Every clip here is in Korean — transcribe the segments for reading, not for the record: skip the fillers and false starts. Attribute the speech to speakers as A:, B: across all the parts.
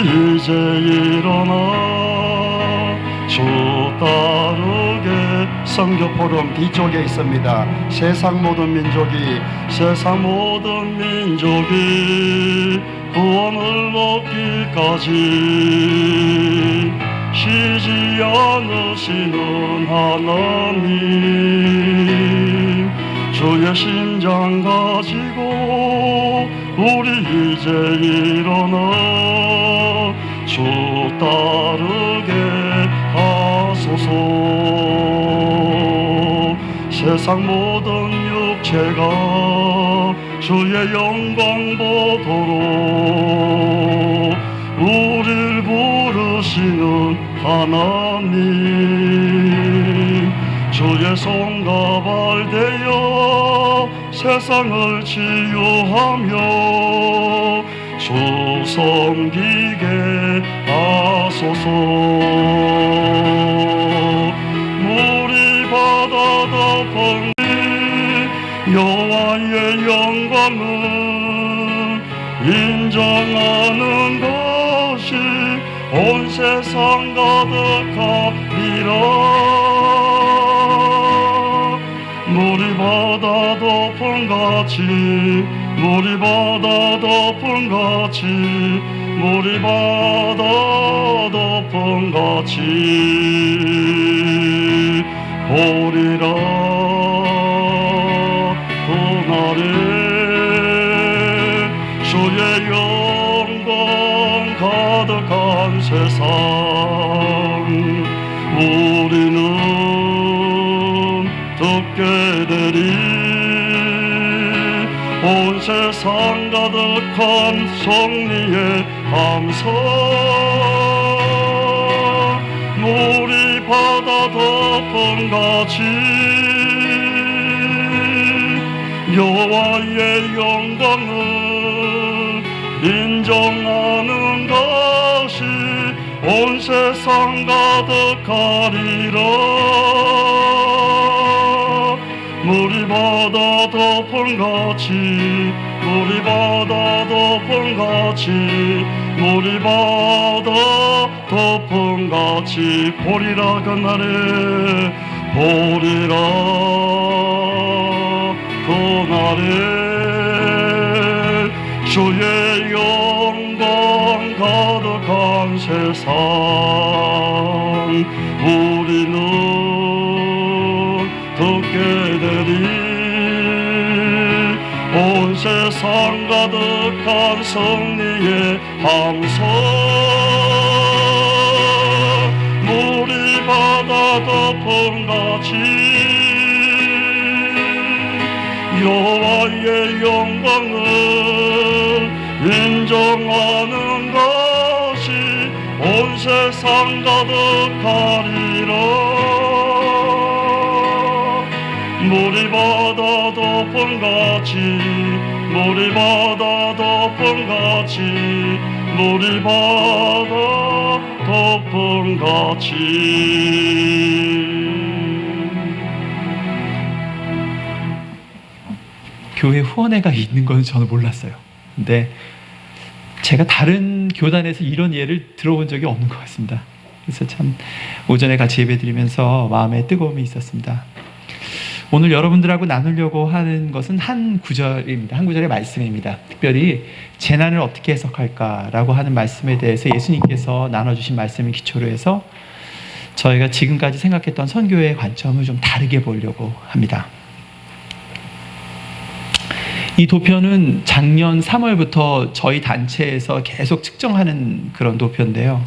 A: 우리 이제 일어나 주 따르게. 선교포럼 뒤쪽에 있습니다. 세상 모든 민족이 구원을 얻기까지 쉬지 않으시는 하나님, 주의 심장 가지고 우리 이제 일어나 주 따르게 하소서. 세상 모든 육체가 주의 영광 보도록 우릴 부르시는 하나님, 주의 손과 발 되어 세상을 치유하며 주 섬기게 하소서. 물이 바다 덮은 여호와의 영광을 인정하는 것이 온 세상 가득하리라. 물이 바다 덮은 같이, 물이 바다 덮은 같이, 물이 바다 덮은 같이 보리라. 그날에 주의 영광 가득한 세상, 우리는 듣게 되리. 온 세상 가득한 승리의 함성, 물이 바다 덮은 같이 여호와의 영광을 인정하는 것이 온 세상 가득하리라. 물이 바다 덮은 같이, 물이 바다 덮은 같이, 물이 바다 덮은 같이 보리라. 그날에 보리라. 그날에 주의 영광 가득한 세상, 우리는 듣게 되리. 온 세상 가득한 승리의 함성, 물이 바다 덮은 같이 여호와의 영광을 인정하는 것이 온 세상 가득하리라. 물이 바다 덮은 같이, 물이 바다 덮은 같이, 물이 바다 덮은 같이.
B: 교회 후원회가 있는 건 저는 몰랐어요. 근데 제가 다른 교단에서 이런 예를 들어본 적이 없는 것 같습니다. 그래서 참 오전에 같이 예배드리면서 마음에 뜨거움이 있었습니다. 오늘 여러분들하고 나누려고 하는 것은 한 구절입니다. 한 구절의 말씀입니다. 특별히 재난을 어떻게 해석할까라고 하는 말씀에 대해서 예수님께서 나눠주신 말씀을 기초로 해서 저희가 지금까지 생각했던 선교의 관점을 좀 다르게 보려고 합니다. 이 도표는 작년 3월부터 저희 단체에서 계속 측정하는 그런 도표인데요.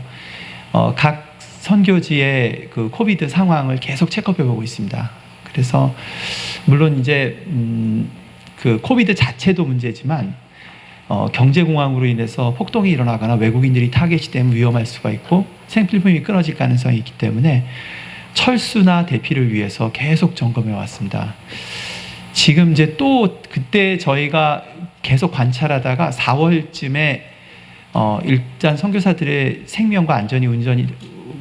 B: 각 선교지의 그 코비드 상황을 계속 체크해 보고 있습니다. 그래서 물론 이제 그 코비드 자체도 문제지만 경제공황으로 인해서 폭동이 일어나거나 외국인들이 타겟이 되면 위험할 수가 있고 생필품이 끊어질 가능성이 있기 때문에 철수나 대피를 위해서 계속 점검해 왔습니다. 지금 이제 또 그때 저희가 계속 관찰하다가 4월쯤에 일단 선교사들의 생명과 안전이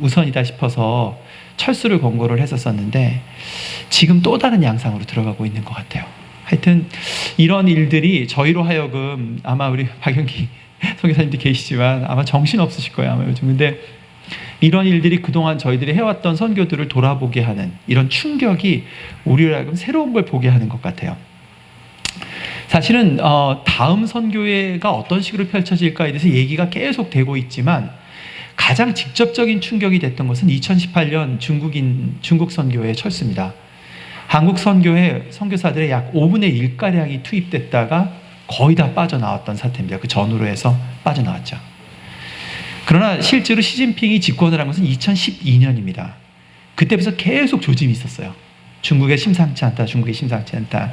B: 우선이다 싶어서 철수를 권고를 했었었는데 지금 또 다른 양상으로 들어가고 있는 것 같아요. 하여튼 이런 일들이 저희로 하여금 아마 우리 박영기 선교사님도 계시지만 아마 정신 없으실 거예요 아마 요즘. 근데 이런 일들이 그동안 저희들이 해왔던 선교들을 돌아보게 하는 이런 충격이 우리로 하여금 새로운 걸 보게 하는 것 같아요. 사실은 다음 선교회가 어떤 식으로 펼쳐질까에 대해서 얘기가 계속 되고 있지만 가장 직접적인 충격이 됐던 것은 2018년 중국 선교회 철수입니다. 한국 선교회 선교사들의 약 5분의 1가량이 투입됐다가 거의 다 빠져나왔던 사태입니다. 그 전후로 해서 빠져나왔죠. 그러나 실제로 시진핑이 집권을 한 것은 2012년입니다. 그때부터 계속 조짐이 있었어요. 중국에 심상치 않다, 중국이 심상치 않다.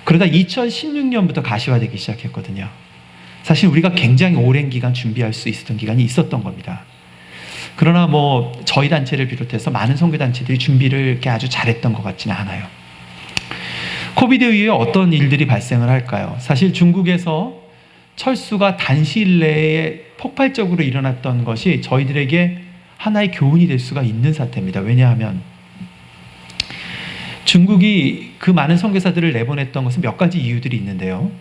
B: 그러다 2016년부터 가시화되기 시작했거든요. 사실 우리가 굉장히 오랜 기간 준비할 수 있었던 기간이 있었던 겁니다. 그러나 뭐 저희 단체를 비롯해서 많은 선교단체들이 준비를 이렇게 아주 잘했던 것 같지는 않아요. 코비드 이후에 어떤 일들이 발생을 할까요? 사실 중국에서 철수가 단시일 내에 폭발적으로 일어났던 것이 저희들에게 하나의 교훈이 될 수가 있는 사태입니다. 왜냐하면 중국이 그 많은 선교사들을 내보냈던 것은 몇 가지 이유들이 있는데요.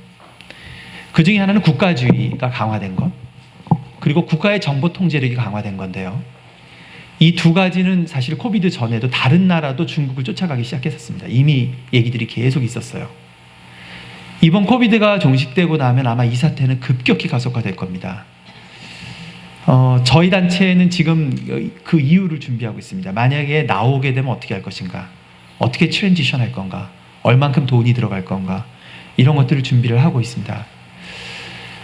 B: 그 중에 하나는 국가주의가 강화된 것, 그리고 국가의 정보 통제력이 강화된 건데요. 이 두 가지는 사실 코비드 전에도 다른 나라도 중국을 쫓아가기 시작했었습니다. 이미 얘기들이 계속 있었어요. 이번 코비드가 종식되고 나면 아마 이 사태는 급격히 가속화될 겁니다. 저희 단체는 지금 그 이유를 준비하고 있습니다. 만약에 나오게 되면 어떻게 할 것인가, 어떻게 트랜지션 할 건가, 얼만큼 돈이 들어갈 건가, 이런 것들을 준비를 하고 있습니다.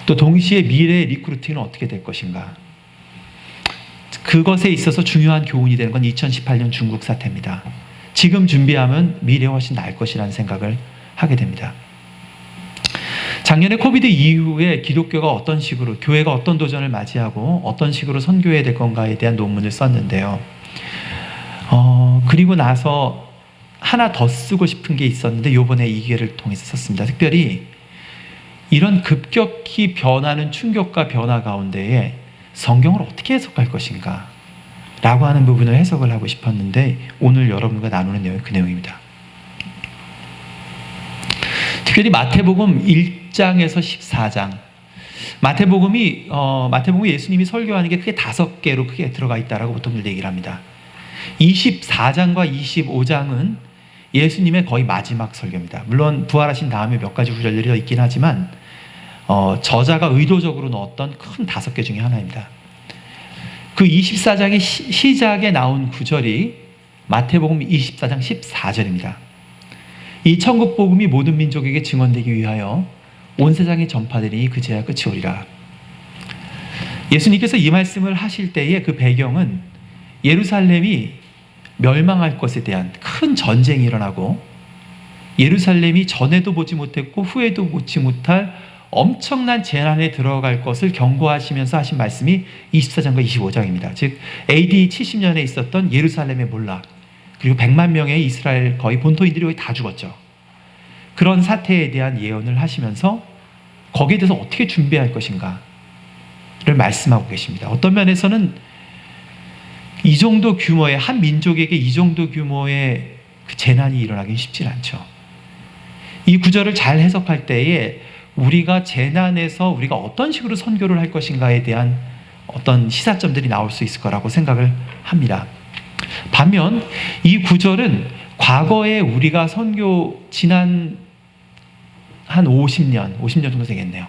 B: 또 동시에 미래의 리크루팅은 어떻게 될 것인가, 그것에 있어서 중요한 교훈이 되는 건 2018년 중국 사태입니다. 지금 준비하면 미래가 훨씬 나을 것이라는 생각을 하게 됩니다. 작년에 코비드 이후에 기독교가 어떤 식으로, 교회가 어떤 도전을 맞이하고 어떤 식으로 선교해야 될 건가에 대한 논문을 썼는데요. 그리고 나서 하나 더 쓰고 싶은 게 있었는데 요번에 이 기회를 통해서 썼습니다. 특별히 이런 급격히 변하는 충격과 변화 가운데에 성경을 어떻게 해석할 것인가 라고 하는 부분을 해석을 하고 싶었는데 오늘 여러분과 나누는 내용이 그 내용입니다. 특별히 마태복음 1장에서 14장, 마태복음이 예수님이 설교하는 게 크게 5개로 크게 들어가 있다라고 보통 얘기를 합니다. 24장과 25장은 예수님의 거의 마지막 설교입니다. 물론 부활하신 다음에 몇 가지 구절들이 더 있긴 하지만 저자가 의도적으로 넣었던 큰 5개 중에 하나입니다. 그 24장의 시작에 나온 구절이 마태복음 24장 14절입니다. 이 천국 복음이 모든 민족에게 증언되기 위하여 온 세상에 전파되리니 그제야 끝이 오리라. 예수님께서 이 말씀을 하실 때의 그 배경은 예루살렘이 멸망할 것에 대한 큰 전쟁이 일어나고 예루살렘이 전에도 보지 못했고 후에도 보지 못할 엄청난 재난에 들어갈 것을 경고하시면서 하신 말씀이 24장과 25장입니다. 즉 AD 70년에 있었던 예루살렘의 몰락, 그리고 100만 명의 이스라엘 거의 본토인들이 거의 다 죽었죠. 그런 사태에 대한 예언을 하시면서 거기에 대해서 어떻게 준비할 것인가를 말씀하고 계십니다. 어떤 면에서는 이 정도 규모의, 한 민족에게 이 정도 규모의 그 재난이 일어나긴 쉽지 않죠. 이 구절을 잘 해석할 때에 우리가 재난에서 우리가 어떤 식으로 선교를 할 것인가에 대한 어떤 시사점들이 나올 수 있을 거라고 생각을 합니다. 반면 이 구절은 과거에 우리가 선교 지난 한 50년 정도 되겠네요.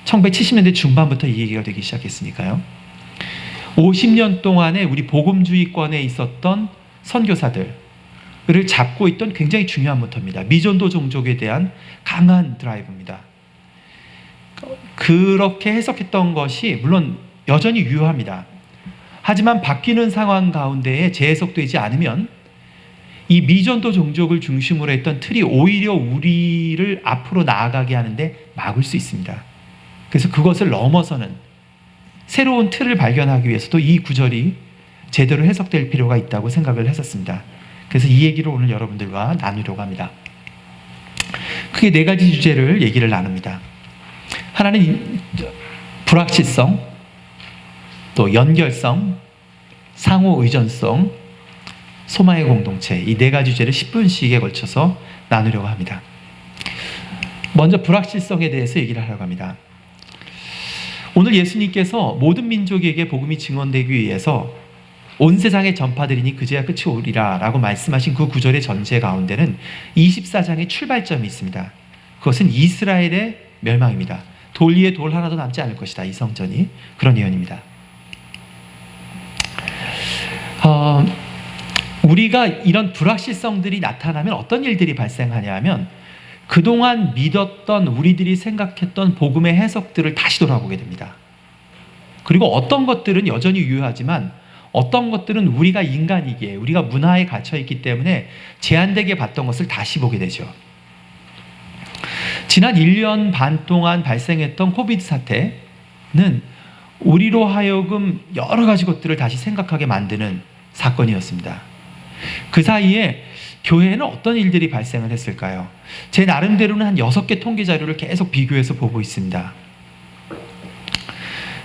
B: 1970년대 중반부터 이 얘기가 되기 시작했으니까요. 50년 동안에 우리 복음주의권에 있었던 선교사들을 잡고 있던 굉장히 중요한 모터입니다. 미전도 종족에 대한 강한 드라이브입니다. 그렇게 해석했던 것이 물론 여전히 유효합니다. 하지만 바뀌는 상황 가운데에 재해석되지 않으면 이 미전도 종족을 중심으로 했던 틀이 오히려 우리를 앞으로 나아가게 하는데 막을 수 있습니다. 그래서 그것을 넘어서는 새로운 틀을 발견하기 위해서도 이 구절이 제대로 해석될 필요가 있다고 생각을 했었습니다. 그래서 이 얘기를 오늘 여러분들과 나누려고 합니다. 크게 4가지 주제를 얘기를 나눕니다. 하나는 불확실성, 또 연결성, 상호 의존성, 소망의 공동체, 이 4가지 주제를 10분씩에 걸쳐서 나누려고 합니다. 먼저 불확실성에 대해서 얘기를 하려고 합니다. 오늘 예수님께서 모든 민족에게 복음이 증언되기 위해서 온 세상에 전파드리니 그제야 끝이 오리라 라고 말씀하신 그 구절의 전제 가운데는 24장의 출발점이 있습니다. 그것은 이스라엘의 멸망입니다. 돌 위에 돌 하나도 남지 않을 것이다. 이 성전이. 그런 예언입니다. 우리가 이런 불확실성들이 나타나면 어떤 일들이 발생하냐 하면 그동안 믿었던 우리들이 생각했던 복음의 해석들을 다시 돌아보게 됩니다. 그리고 어떤 것들은 여전히 유효하지만 어떤 것들은 우리가 인간이기에 우리가 문화에 갇혀있기 때문에 제한되게 봤던 것을 다시 보게 되죠. 지난 1년 반 동안 발생했던 코비드 사태는 우리로 하여금 여러 가지 것들을 다시 생각하게 만드는 사건이었습니다. 그 사이에 교회에는 어떤 일들이 발생을 했을까요? 제 나름대로는 한 6개 통계 자료를 계속 비교해서 보고 있습니다.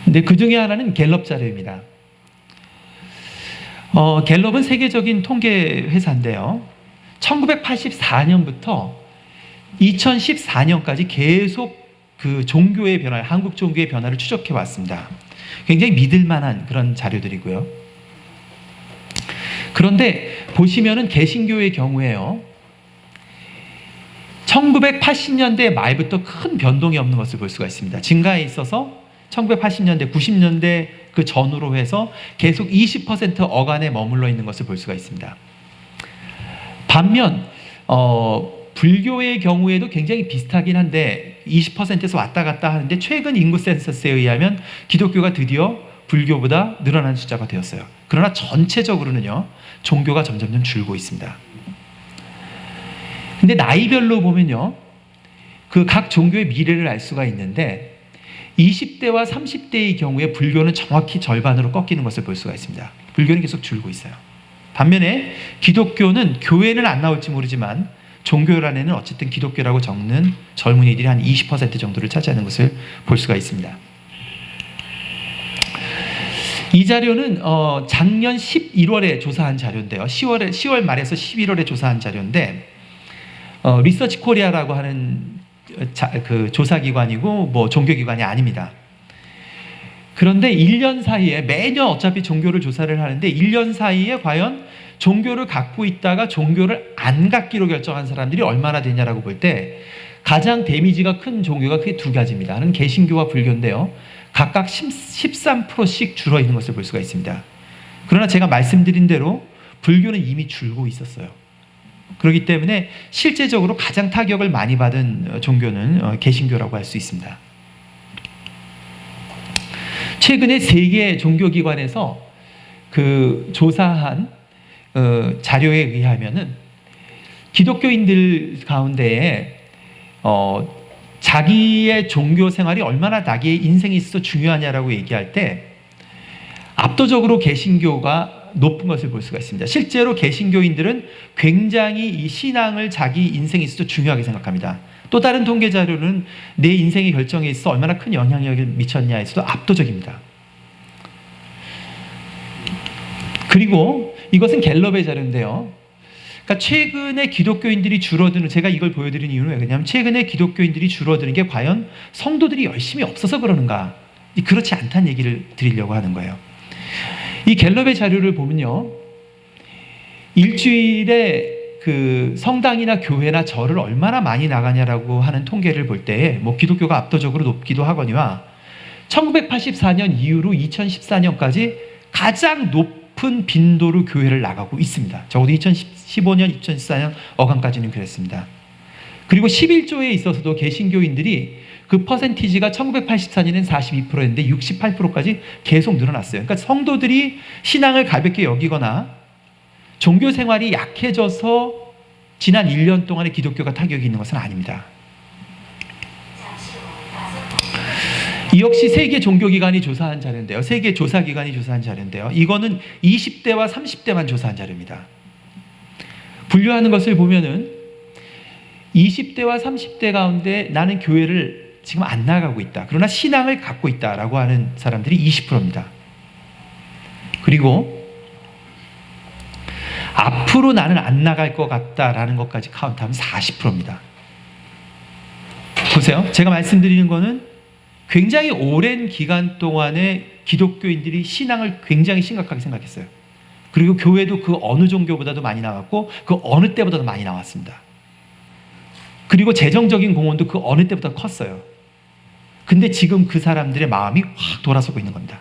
B: 근데 그 중에 하나는 갤럽 자료입니다. 갤럽은 세계적인 통계 회사인데요. 1984년부터 2014년까지 계속 그 종교의 변화, 한국 종교의 변화를 추적해 왔습니다. 굉장히 믿을 만한 그런 자료들이고요. 그런데 보시면은 개신교의 경우에요. 1980년대 말부터 큰 변동이 없는 것을 볼 수가 있습니다. 증가에 있어서 1980년대, 90년대 그 전후로 해서 계속 20% 어간에 머물러 있는 것을 볼 수가 있습니다. 반면 불교의 경우에도 굉장히 비슷하긴 한데 20%에서 왔다 갔다 하는데 최근 인구 센서스에 의하면 기독교가 드디어 불교보다 늘어난 숫자가 되었어요. 그러나 전체적으로는요, 종교가 점점 줄고 있습니다. 근데 나이별로 보면요, 그 각 종교의 미래를 알 수가 있는데 20대와 30대의 경우에 불교는 정확히 절반으로 꺾이는 것을 볼 수가 있습니다. 불교는 계속 줄고 있어요. 반면에 기독교는 교회는 안 나올지 모르지만 종교란에는 어쨌든 기독교라고 적는 젊은이들이 한 20% 정도를 차지하는 것을 볼 수가 있습니다. 이 자료는 작년 11월에 조사한 자료인데요. 10월 말에서 11월에 조사한 자료인데 리서치 코리아라고 하는 그 조사기관이고 뭐 종교기관이 아닙니다. 그런데 1년 사이에 매년 어차피 종교를 조사를 하는데 1년 사이에 과연 종교를 갖고 있다가 종교를 안 갖기로 결정한 사람들이 얼마나 되냐라고 볼 때 가장 데미지가 큰 종교가 크게 두 가지입니다. 하나는 개신교와 불교인데요. 각각 13%씩 줄어 있는 것을 볼 수가 있습니다. 그러나 제가 말씀드린 대로 불교는 이미 줄고 있었어요. 그렇기 때문에 실제적으로 가장 타격을 많이 받은 종교는 개신교라고 할 수 있습니다. 최근에 세계 종교기관에서 그 조사한 자료에 의하면은 기독교인들 가운데에 자기의 종교 생활이 얼마나 자기의 인생에 있어서 중요하냐라고 얘기할 때 압도적으로 개신교가 높은 것을 볼 수가 있습니다. 실제로 개신교인들은 굉장히 이 신앙을 자기 인생에 있어서 중요하게 생각합니다. 또 다른 통계 자료는 내 인생의 결정에 있어 얼마나 큰 영향력을 미쳤냐에서도 압도적입니다. 그리고 이것은 갤럽의 자료인데요. 그러니까 최근에 기독교인들이 줄어드는, 제가 이걸 보여드리는 이유는 왜 그러냐면 최근에 기독교인들이 줄어드는 게 과연 성도들이 열심히 없어서 그러는가? 그렇지 않다는 얘기를 드리려고 하는 거예요. 이 갤럽의 자료를 보면요, 일주일에 그 성당이나 교회나 절을 얼마나 많이 나가냐라고 하는 통계를 볼 때 뭐 기독교가 압도적으로 높기도 하거니와 1984년 이후로 2014년까지 가장 높은 빈도로 교회를 나가고 있습니다. 적어도 2015년, 2014년 어간까지는 그랬습니다. 그리고 11조에 있어서도 개신교인들이 그 퍼센티지가 1984년엔 42%였는데 68%까지 계속 늘어났어요. 그러니까 성도들이 신앙을 가볍게 여기거나 종교 생활이 약해져서 지난 1년 동안의 기독교가 타격이 있는 것은 아닙니다. 이 역시 세계 종교기관이 조사한 자료인데요. 세계 조사기관이 조사한 자료인데요. 이거는 20대와 30대만 조사한 자료입니다. 분류하는 것을 보면은 20대와 30대 가운데 나는 교회를 지금 안 나가고 있다. 그러나 신앙을 갖고 있다라고 하는 사람들이 20%입니다. 그리고 앞으로 나는 안 나갈 것 같다라는 것까지 카운트하면 40%입니다. 보세요. 제가 말씀드리는 거는 굉장히 오랜 기간 동안에 기독교인들이 신앙을 굉장히 심각하게 생각했어요. 그리고 교회도 그 어느 종교보다도 많이 나왔고 그 어느 때보다도 많이 나왔습니다. 그리고 재정적인 공헌도 그 어느 때보다 컸어요. 근데 지금 그 사람들의 마음이 확 돌아서고 있는 겁니다.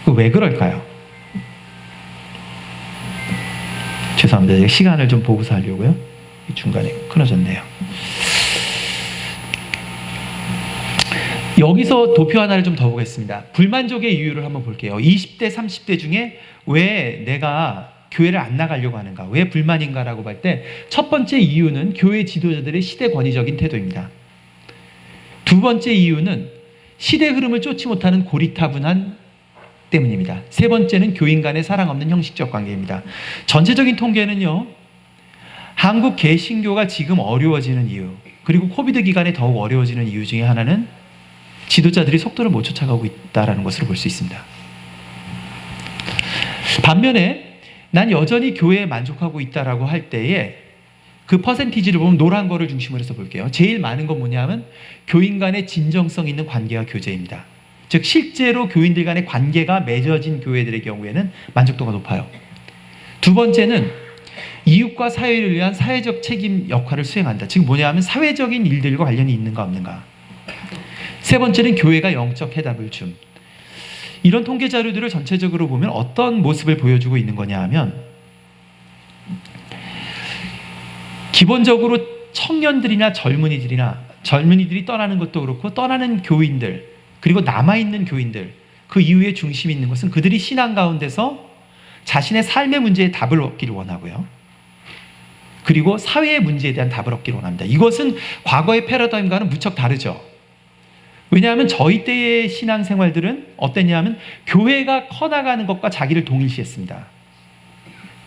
B: 왜 그럴까요? 죄송합니다. 시간을 좀 보고서 하려고요. 중간에 끊어졌네요. 여기서 도표 하나를 좀 더 보겠습니다. 불만족의 이유를 한번 볼게요. 20대, 30대 중에 왜 내가 교회를 안 나가려고 하는가? 왜 불만인가라고 볼 때 첫 번째 이유는 교회 지도자들의 시대 권위적인 태도입니다. 두 번째 이유는 시대 흐름을 쫓지 못하는 고리타분한 때문입니다. 세 번째는 교인 간의 사랑 없는 형식적 관계입니다. 전체적인 통계는요, 한국 개신교가 지금 어려워지는 이유, 그리고 코비드 기간에 더욱 어려워지는 이유 중에 하나는 지도자들이 속도를 못 쫓아가고 있다는 것으로 볼 수 있습니다. 반면에 난 여전히 교회에 만족하고 있다라고 할 때에 그 퍼센티지를 보면 노란 거를 중심으로 해서 볼게요. 제일 많은 건 뭐냐면 교인 간의 진정성 있는 관계와 교제입니다. 즉 실제로 교인들 간의 관계가 맺어진 교회들의 경우에는 만족도가 높아요. 두 번째는 이웃과 사회를 위한 사회적 책임 역할을 수행한다. 즉 뭐냐면 사회적인 일들과 관련이 있는가 없는가. 세 번째는 교회가 영적 해답을 줌. 이런 통계 자료들을 전체적으로 보면 어떤 모습을 보여주고 있는 거냐 하면 기본적으로 청년들이나 젊은이들이 떠나는 것도 그렇고 떠나는 교인들 그리고 남아있는 교인들 그 이후에 중심이 있는 것은 그들이 신앙 가운데서 자신의 삶의 문제에 답을 얻기를 원하고요. 그리고 사회의 문제에 대한 답을 얻기를 원합니다. 이것은 과거의 패러다임과는 무척 다르죠. 왜냐하면 저희 때의 신앙생활들은 어땠냐면 교회가 커나가는 것과 자기를 동일시했습니다.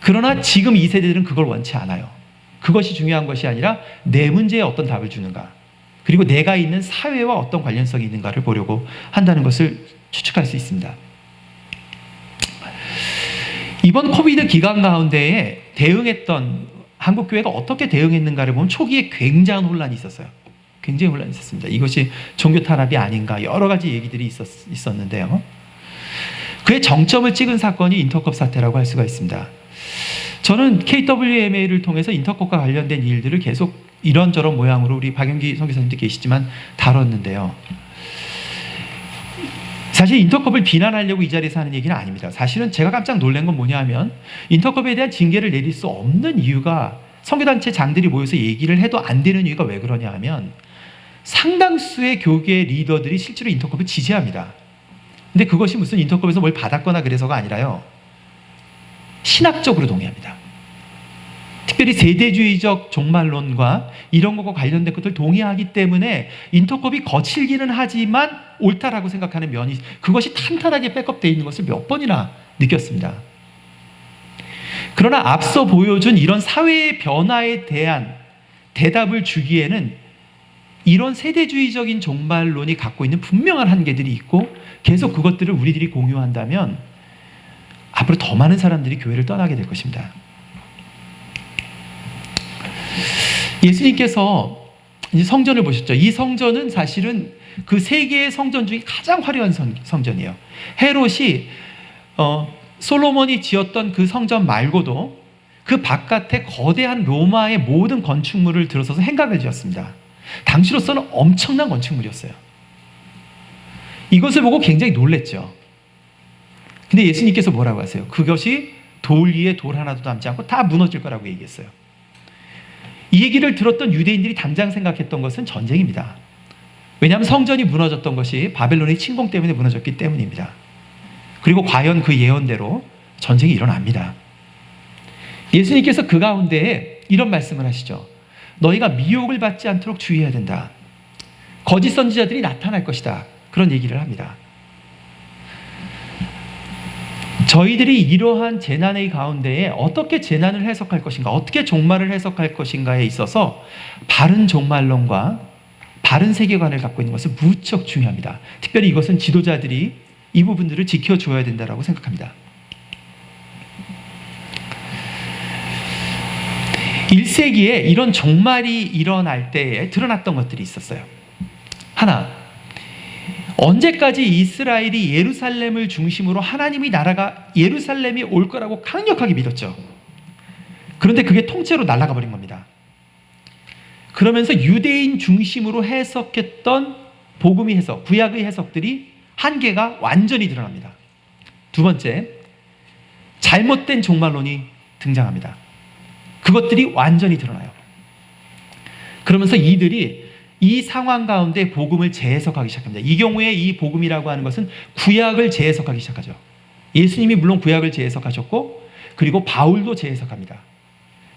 B: 그러나 지금 이 세대들은 그걸 원치 않아요. 그것이 중요한 것이 아니라 내 문제에 어떤 답을 주는가, 그리고 내가 있는 사회와 어떤 관련성이 있는가를 보려고 한다는 것을 추측할 수 있습니다. 이번 코비드 기간 가운데에 대응했던 한국 교회가 어떻게 대응했는가를 보면 초기에 굉장한 혼란이 있었어요. 굉장히 혼란이 있었습니다. 이것이 종교 탄압이 아닌가 여러 가지 얘기들이 있었는데요. 그의 정점을 찍은 사건이 인터컵 사태라고 할 수가 있습니다. 저는 KWMA를 통해서 인터컵과 관련된 일들을 계속 이런저런 모양으로 우리 박영기 선교사님도 계시지만 다뤘는데요. 사실 인터컵을 비난하려고 이 자리에서 하는 얘기는 아닙니다. 사실은 제가 깜짝 놀란 건 뭐냐 하면 인터컵에 대한 징계를 내릴 수 없는 이유가 선교단체 장들이 모여서 얘기를 해도 안 되는 이유가 왜 그러냐 하면 상당수의 교계 리더들이 실제로 인터컵을 지지합니다. 근데 그것이 무슨 인터컵에서 뭘 받았거나 그래서가 아니라요. 신학적으로 동의합니다. 특별히 세대주의적 종말론과 이런 것과 관련된 것들 동의하기 때문에 인터컵이 거칠기는 하지만 옳다라고 생각하는 면이 그것이 탄탄하게 백업되어 있는 것을 몇 번이나 느꼈습니다. 그러나 앞서 보여준 이런 사회의 변화에 대한 대답을 주기에는 이런 세대주의적인 종말론이 갖고 있는 분명한 한계들이 있고 계속 그것들을 우리들이 공유한다면 앞으로 더 많은 사람들이 교회를 떠나게 될 것입니다. 예수님께서 이제 성전을 보셨죠. 이 성전은 사실은 그 세 개의 성전 중에 가장 화려한 성전이에요. 헤롯이 솔로몬이 지었던 그 성전 말고도 그 바깥에 거대한 로마의 모든 건축물을 들어서서 행각을 지었습니다. 당시로서는 엄청난 건축물이었어요. 이것을 보고 굉장히 놀랬죠. 근데 예수님께서 뭐라고 하세요? 그것이 돌 위에 돌 하나도 남지 않고 다 무너질 거라고 얘기했어요. 이 얘기를 들었던 유대인들이 당장 생각했던 것은 전쟁입니다. 왜냐하면 성전이 무너졌던 것이 바벨론의 침공 때문에 무너졌기 때문입니다. 그리고 과연 그 예언대로 전쟁이 일어납니다. 예수님께서 그 가운데에 이런 말씀을 하시죠. 너희가 미혹을 받지 않도록 주의해야 된다. 거짓 선지자들이 나타날 것이다. 그런 얘기를 합니다. 저희들이 이러한 재난의 가운데에 어떻게 재난을 해석할 것인가, 어떻게 종말을 해석할 것인가에 있어서 바른 종말론과 바른 세계관을 갖고 있는 것은 무척 중요합니다. 특별히 이것은 지도자들이 이 부분들을 지켜줘야 된다고 생각합니다. 1세기에 이런 종말이 일어날 때에 드러났던 것들이 있었어요. 하나, 언제까지 이스라엘이 예루살렘을 중심으로 하나님의 나라가 예루살렘이 올 거라고 강력하게 믿었죠. 그런데 그게 통째로 날아가 버린 겁니다. 그러면서 유대인 중심으로 해석했던 복음의 해석, 구약의 해석들이 한계가 완전히 드러납니다. 두 번째, 잘못된 종말론이 등장합니다. 그것들이 완전히 드러나요. 그러면서 이들이 이 상황 가운데 복음을 재해석하기 시작합니다. 이 경우에 이 복음이라고 하는 것은 구약을 재해석하기 시작하죠. 예수님이 물론 구약을 재해석하셨고, 그리고 바울도 재해석합니다.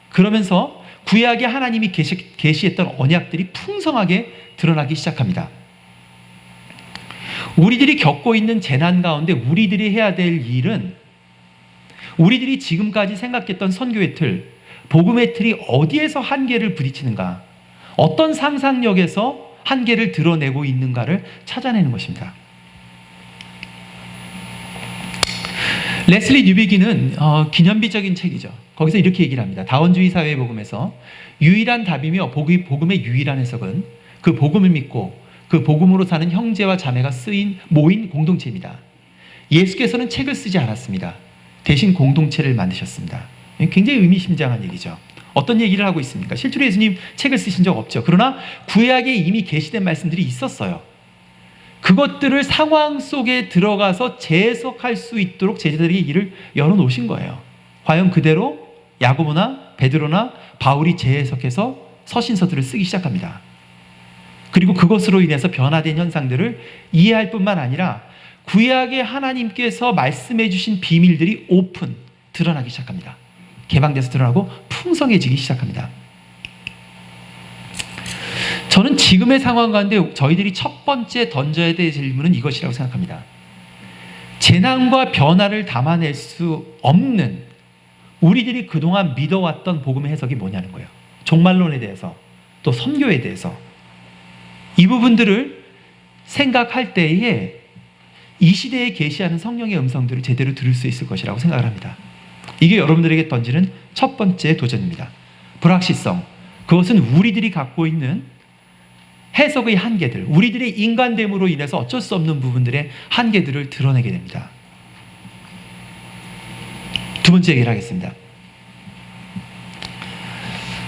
B: 그러면서 구약에 하나님이 계시했던 언약들이 풍성하게 드러나기 시작합니다. 우리들이 겪고 있는 재난 가운데 우리들이 해야 될 일은, 우리들이 지금까지 생각했던 선교의 틀, 복음의 틀이 어디에서 한계를 부딪히는가, 어떤 상상력에서 한계를 드러내고 있는가를 찾아내는 것입니다. 레슬리 뉴비기는 기념비적인 책이죠. 거기서 이렇게 얘기를 합니다. 다원주의 사회의 복음에서 유일한 답이며 복음의 유일한 해석은 그 복음을 믿고 그 복음으로 사는 형제와 자매가 모인 공동체입니다. 예수께서는 책을 쓰지 않았습니다. 대신 공동체를 만드셨습니다. 굉장히 의미심장한 얘기죠. 어떤 얘기를 하고 있습니까? 실제로 예수님 책을 쓰신 적 없죠. 그러나 구약에 이미 계시된 말씀들이 있었어요. 그것들을 상황 속에 들어가서 재해석할 수 있도록 제자들에게 길을 열어놓으신 거예요. 과연 그대로 야고보나 베드로나 바울이 재해석해서 서신서들을 쓰기 시작합니다. 그리고 그것으로 인해서 변화된 현상들을 이해할 뿐만 아니라 구약에 하나님께서 말씀해 주신 비밀들이 드러나기 시작합니다. 개방돼서 드러나고 풍성해지기 시작합니다. 저는 지금의 상황 가운데 저희들이 첫 번째 던져야 될 질문은 이것이라고 생각합니다. 재난과 변화를 담아낼 수 없는 우리들이 그동안 믿어왔던 복음의 해석이 뭐냐는 거예요. 종말론에 대해서, 또 선교에 대해서. 이 부분들을 생각할 때에 이 시대에 계시하는 성령의 음성들을 제대로 들을 수 있을 것이라고 생각을 합니다. 이게 여러분들에게 던지는 첫 번째 도전입니다. 불확실성. 그것은 우리들이 갖고 있는 해석의 한계들, 우리들의 인간됨으로 인해서 어쩔 수 없는 부분들의 한계들을 드러내게 됩니다. 두 번째 얘기를 하겠습니다.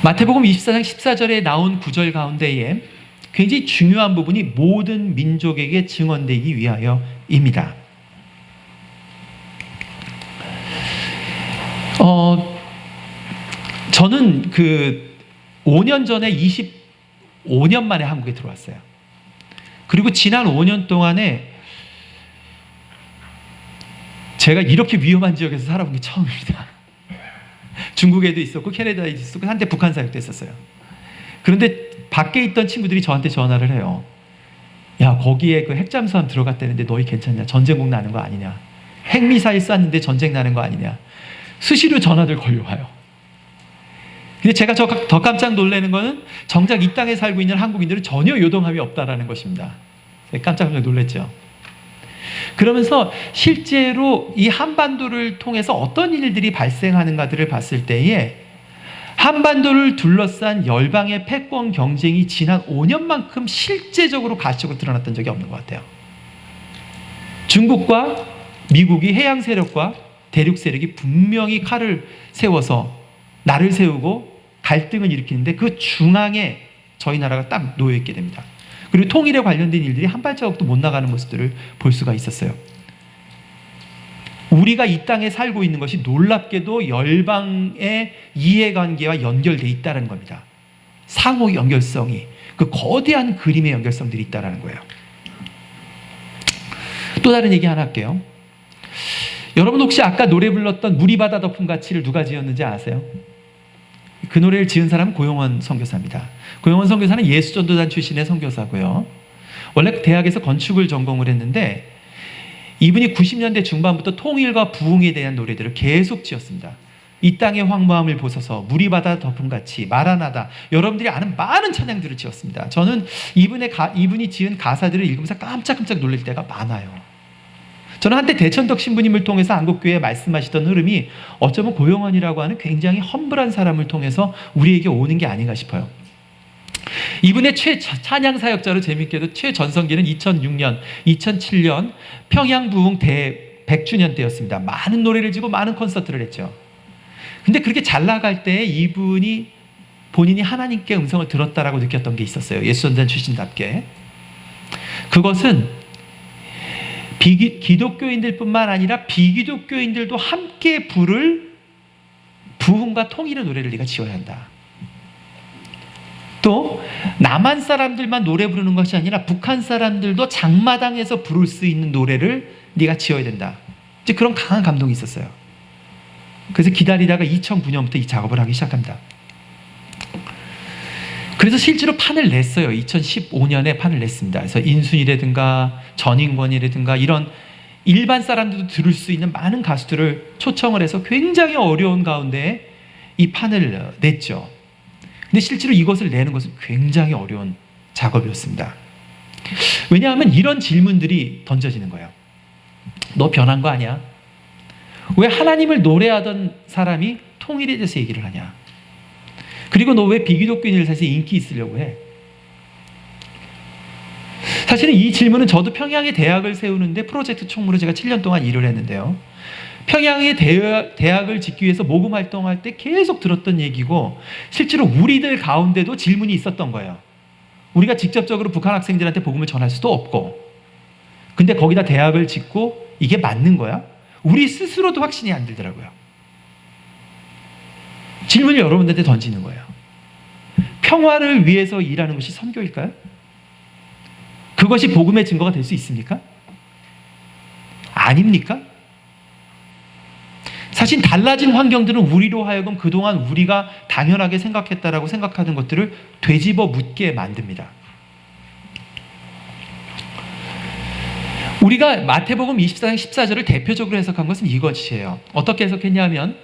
B: 마태복음 24장 14절에 나온 구절 가운데에 굉장히 중요한 부분이 모든 민족에게 증언되기 위하여입니다. 저는 5년 전에 25년 만에 한국에 들어왔어요. 그리고 지난 5년 동안에 제가 이렇게 위험한 지역에서 살아본 게 처음입니다. 중국에도 있었고 캐나다에도 있었고 한때 북한 사역도 했었어요. 그런데 밖에 있던 친구들이 저한테 전화를 해요. 야, 거기에 그 핵잠수함 들어갔다는데 너희 괜찮냐? 전쟁국 나는 거 아니냐? 핵미사일 쐈는데 전쟁 나는 거 아니냐? 수시로 전화들 걸려와요. 근데 제가 더 깜짝 놀라는 거는 정작 이 땅에 살고 있는 한국인들은 전혀 요동함이 없다라는 것입니다. 깜짝 놀랐죠. 그러면서 실제로 이 한반도를 통해서 어떤 일들이 발생하는가들을 봤을 때에 한반도를 둘러싼 열방의 패권 경쟁이 지난 5년만큼 실제적으로 가시적으로 드러났던 적이 없는 것 같아요. 중국과 미국이 해양 세력과 대륙 세력이 분명히 칼을 세워서 날을 세우고 갈등을 일으키는데 그 중앙에 저희 나라가 딱 놓여있게 됩니다. 그리고 통일에 관련된 일들이 한 발자국도 못 나가는 모습들을 볼 수가 있었어요. 우리가 이 땅에 살고 있는 것이 놀랍게도 열방의 이해관계와 연결되어 있다는 겁니다. 상호 연결성이, 그 거대한 그림의 연결성들이 있다는 거예요. 또 다른 얘기 하나 할게요. 여러분 혹시 아까 노래 불렀던 물이 바다 덮은 가치를 누가 지었는지 아세요? 그 노래를 지은 사람은 고용원 선교사입니다. 고용원 선교사는 예수전도단 출신의 선교사고요. 원래 대학에서 건축을 전공을 했는데 이분이 90년대 중반부터 통일과 부흥에 대한 노래들을 계속 지었습니다. 이 땅의 황무함을 보소서, 물이 바다 덮은 같이, 마라나다, 여러분들이 아는 많은 찬양들을 지었습니다. 저는 이분이 지은 가사들을 읽으면서 깜짝깜짝 놀랄 때가 많아요. 저는 한때 대천덕 신부님을 통해서 한국교회에 말씀하시던 흐름이 어쩌면 고용원이라고 하는 굉장히 험블한 사람을 통해서 우리에게 오는 게 아닌가 싶어요. 이분의 찬양 사역자로 재밌게도 최전성기는 2006년, 2007년 평양 부흥 대 100주년 때였습니다. 많은 노래를 지고 많은 콘서트를 했죠. 근데 그렇게 잘 나갈 때 이분이 본인이 하나님께 음성을 들었다라고 느꼈던 게 있었어요. 예수전단 출신답게. 그것은 기독교인들뿐만 아니라 비기독교인들도 함께 부를 부흥과 통일의 노래를 네가 지어야 한다. 또 남한 사람들만 노래 부르는 것이 아니라 북한 사람들도 장마당에서 부를 수 있는 노래를 네가 지어야 된다. 이제 그런 강한 감동이 있었어요. 그래서 기다리다가 2009년부터 이 작업을 하기 시작합니다. 그래서 실제로 판을 냈어요. 2015년에 판을 냈습니다. 그래서 인순이라든가 전인권이라든가 이런 일반 사람들도 들을 수 있는 많은 가수들을 초청을 해서 굉장히 어려운 가운데 이 판을 냈죠. 근데 실제로 이것을 내는 것은 굉장히 어려운 작업이었습니다. 왜냐하면 이런 질문들이 던져지는 거예요. 너 변한 거 아니야? 왜 하나님을 노래하던 사람이 통일에 대해서 얘기를 하냐? 그리고 너 왜 비기독교인들 사이에서 인기 있으려고 해? 사실은 이 질문은 저도 평양에 대학을 세우는데 프로젝트 총무로 제가 7년 동안 일을 했는데요. 평양에 대학을 짓기 위해서 모금 활동할 때 계속 들었던 얘기고 실제로 우리들 가운데도 질문이 있었던 거예요. 우리가 직접적으로 북한 학생들한테 복음을 전할 수도 없고 근데 거기다 대학을 짓고 이게 맞는 거야? 우리 스스로도 확신이 안 들더라고요. 질문을 여러분들한테 던지는 거예요. 평화를 위해서 일하는 것이 선교일까요? 그것이 복음의 증거가 될 수 있습니까? 아닙니까? 사실 달라진 환경들은 우리로 하여금 그동안 우리가 당연하게 생각했다라고 생각하는 것들을 되짚어 묻게 만듭니다. 우리가 마태복음 24장 14절을 대표적으로 해석한 것은 이것이에요. 어떻게 해석했냐면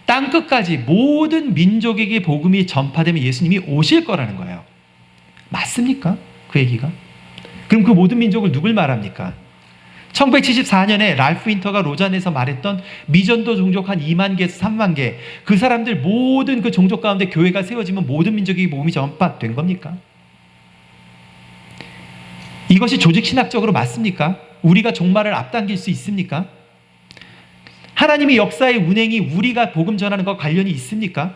B: 땅끝까지 모든 민족에게 복음이 전파되면 예수님이 오실 거라는 거예요. 맞습니까? 그 얘기가? 그럼 그 모든 민족을 누굴 말합니까? 1974년에 랄프 윈터가 로잔에서 말했던 미전도 종족 한 2만 개에서 3만 개 그 사람들 모든 그 종족 가운데 교회가 세워지면 모든 민족에게 복음이 전파된 겁니까? 이것이 조직신학적으로 맞습니까? 우리가 종말을 앞당길 수 있습니까? 하나님의 역사의 운행이 우리가 복음 전하는 것과 관련이 있습니까?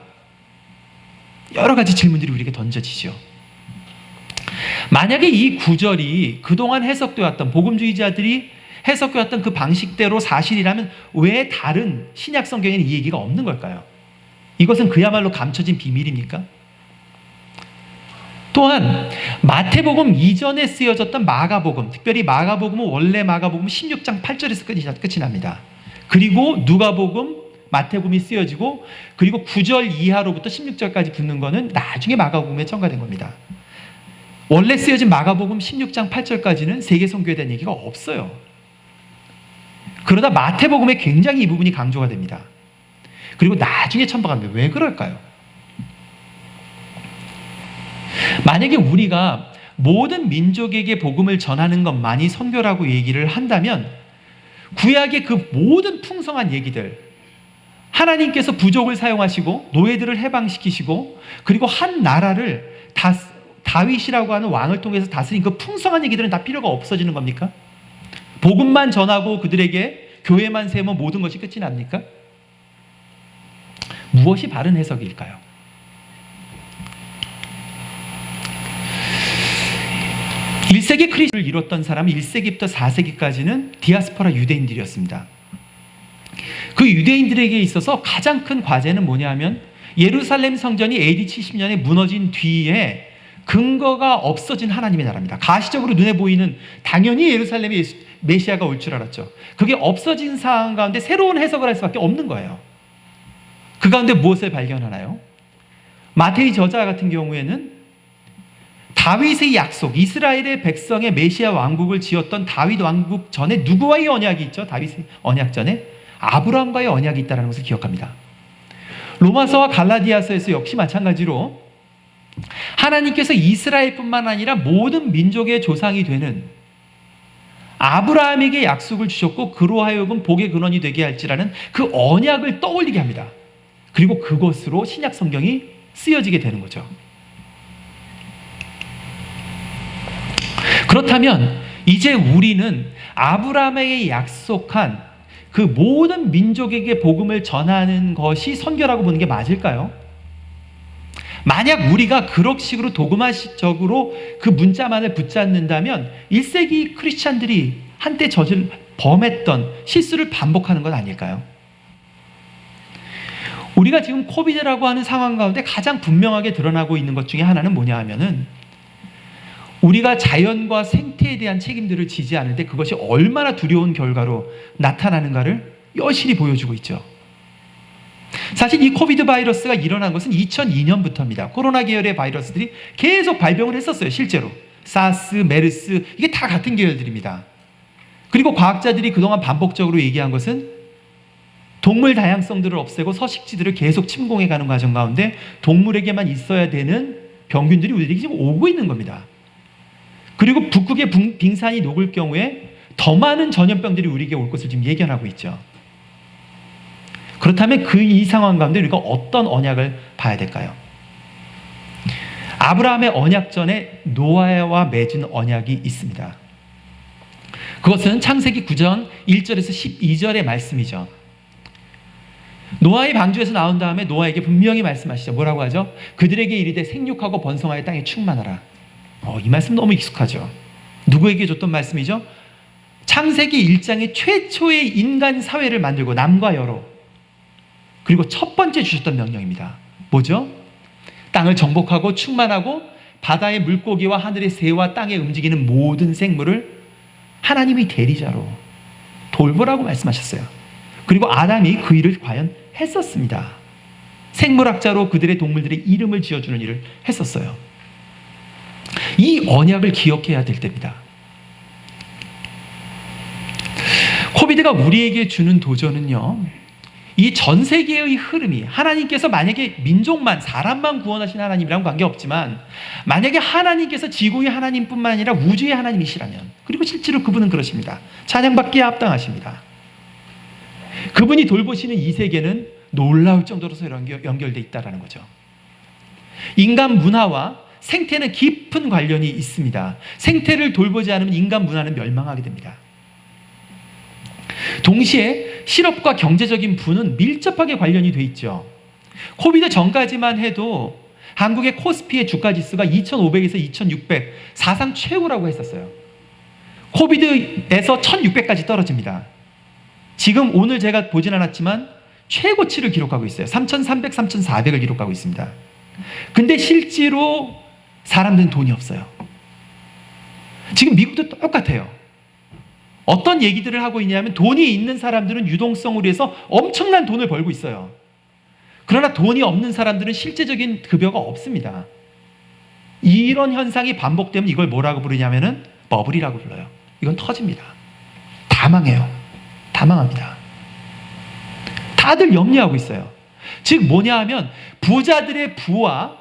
B: 여러 가지 질문들이 우리에게 던져지죠. 만약에 이 구절이 그동안 해석되었던 복음주의자들이 해석되었던 그 방식대로 사실이라면 왜 다른 신약 성경에는 이 얘기가 없는 걸까요? 이것은 그야말로 감춰진 비밀입니까? 또한 마태복음 이전에 쓰여졌던 마가복음, 특별히 마가복음은 원래 마가복음 16장 8절에서 끝이 납니다. 그리고 누가복음, 마태복음이 쓰여지고 그리고 9절 이하로부터 16절까지 붙는 거는 나중에 마가복음에 첨가된 겁니다. 원래 쓰여진 마가복음 16장 8절까지는 세계 선교에 대한 얘기가 없어요. 그러다 마태복음에 굉장히 이 부분이 강조가 됩니다. 그리고 나중에 첨가합니다. 왜 그럴까요? 만약에 우리가 모든 민족에게 복음을 전하는 것만이 선교라고 얘기를 한다면 구약의 그 모든 풍성한 얘기들, 하나님께서 부족을 사용하시고 노예들을 해방시키시고 그리고 한 나라를 다윗이라고 하는 왕을 통해서 다스린 그 풍성한 얘기들은 다 필요가 없어지는 겁니까? 복음만 전하고 그들에게 교회만 세우면 모든 것이 끝이 납니까? 무엇이 바른 해석일까요? (1세기) 크리스천을 이뤘던 사람은 1세기부터 4세기까지는 디아스포라 유대인들이었습니다. 그 유대인들에게 있어서 가장 큰 과제는 뭐냐면 예루살렘 성전이 AD 70년에 무너진 뒤에 근거가 없어진 하나님의 나라입니다. 가시적으로 눈에 보이는 당연히 예루살렘에 메시아가 올 줄 알았죠. 그게 없어진 상황 가운데 새로운 해석을 할 수밖에 없는 거예요. 그 가운데 무엇을 발견하나요? 마태의 저자 같은 경우에는 다윗의 약속, 이스라엘의 백성의 메시아 왕국을 지었던 다윗 왕국 전에 누구와의 언약이 있죠? 다윗의 언약 전에 아브라함과의 언약이 있다는 것을 기억합니다. 로마서와 갈라디아서에서 역시 마찬가지로 하나님께서 이스라엘뿐만 아니라 모든 민족의 조상이 되는 아브라함에게 약속을 주셨고 그로 하여금 복의 근원이 되게 할지라는 그 언약을 떠올리게 합니다. 그리고 그것으로 신약 성경이 쓰여지게 되는 거죠. 그렇다면 이제 우리는 아브라함에게 약속한 그 모든 민족에게 복음을 전하는 것이 선교라고 보는 게 맞을까요? 만약 우리가 그런 식으로 도그마식적으로 그 문자만을 붙잡는다면 1세기 크리스찬들이 한때 범했던 실수를 반복하는 건 아닐까요? 우리가 지금 코비드라고 하는 상황 가운데 가장 분명하게 드러나고 있는 것 중에 하나는 뭐냐 하면은 우리가 자연과 생태에 대한 책임들을 지지 않을 때 그것이 얼마나 두려운 결과로 나타나는가를 여실히 보여주고 있죠. 사실 이 코비드 바이러스가 일어난 것은 2002년부터입니다. 코로나 계열의 바이러스들이 계속 발병을 했었어요. 실제로 사스, 메르스 이게 다 같은 계열들입니다. 그리고 과학자들이 그동안 반복적으로 얘기한 것은 동물 다양성들을 없애고 서식지들을 계속 침공해가는 과정 가운데 동물에게만 있어야 되는 병균들이 우리에게 지금 오고 있는 겁니다. 그리고 북극의 빙산이 녹을 경우에 더 많은 전염병들이 우리에게 올 것을 지금 예견하고 있죠. 그렇다면 이 상황 가운데 우리가 어떤 언약을 봐야 될까요? 아브라함의 언약 전에 노아와 맺은 언약이 있습니다. 그것은 창세기 9장 1절에서 12절의 말씀이죠. 노아의 방주에서 나온 다음에 노아에게 분명히 말씀하시죠. 뭐라고 하죠? 그들에게 이르되 생육하고 번성하여 땅에 충만하라. 이 말씀 너무 익숙하죠. 누구에게 줬던 말씀이죠? 창세기 1장의 최초의 인간 사회를 만들고 남과 여로 그리고 첫 번째 주셨던 명령입니다. 뭐죠? 땅을 정복하고 충만하고 바다의 물고기와 하늘의 새와 땅에 움직이는 모든 생물을 하나님의 대리자로 돌보라고 말씀하셨어요. 그리고 아담이 그 일을 과연 했었습니다. 생물학자로 그들의 동물들의 이름을 지어주는 일을 했었어요. 이 언약을 기억해야 될 때입니다. 코비드가 우리에게 주는 도전은요, 이 전 세계의 흐름이 하나님께서 만약에 민족만 사람만 구원하신 하나님이랑 관계없지만 만약에 하나님께서 지구의 하나님뿐만 아니라 우주의 하나님이시라면, 그리고 실제로 그분은 그러십니다. 찬양받기에 합당하십니다. 그분이 돌보시는 이 세계는 놀라울 정도로 연결되어 있다는 거죠. 인간 문화와 생태는 깊은 관련이 있습니다. 생태를 돌보지 않으면 인간 문화는 멸망하게 됩니다. 동시에 실업과 경제적인 부는 밀접하게 관련이 돼 있죠. 코비드 전까지만 해도 한국의 코스피의 주가지수가 2,500에서 2,600 사상 최고라고 했었어요. 코비드에서 1,600까지 떨어집니다. 지금 오늘 제가 보진 않았지만 최고치를 기록하고 있어요. 3,300, 3,400을 기록하고 있습니다. 근데 실제로 사람들은 돈이 없어요. 지금 미국도 똑같아요. 어떤 얘기들을 하고 있냐면 돈이 있는 사람들은 유동성으로 해서 엄청난 돈을 벌고 있어요. 그러나 돈이 없는 사람들은 실제적인 급여가 없습니다. 이런 현상이 반복되면 이걸 뭐라고 부르냐면은 버블이라고 불러요. 이건 터집니다. 다 망해요. 다 망합니다. 다들 염려하고 있어요. 즉 뭐냐 하면 부자들의 부와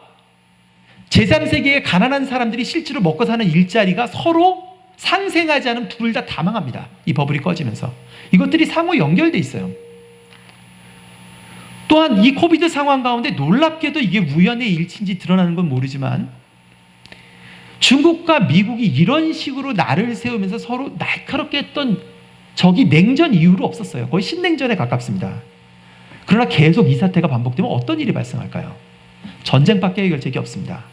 B: 제3세계의 가난한 사람들이 실제로 먹고 사는 일자리가 서로 상생하지 않으면 둘 다 망합니다. 이 버블이 꺼지면서. 이것들이 상호 연결돼 있어요. 또한 이 코비드 상황 가운데 놀랍게도 이게 우연의 일치인지 드러나는 건 모르지만 중국과 미국이 이런 식으로 날을 세우면서 서로 날카롭게 했던 적이 냉전 이후로 없었어요. 거의 신냉전에 가깝습니다. 그러나 계속 이 사태가 반복되면 어떤 일이 발생할까요? 전쟁밖에 해결책이 없습니다.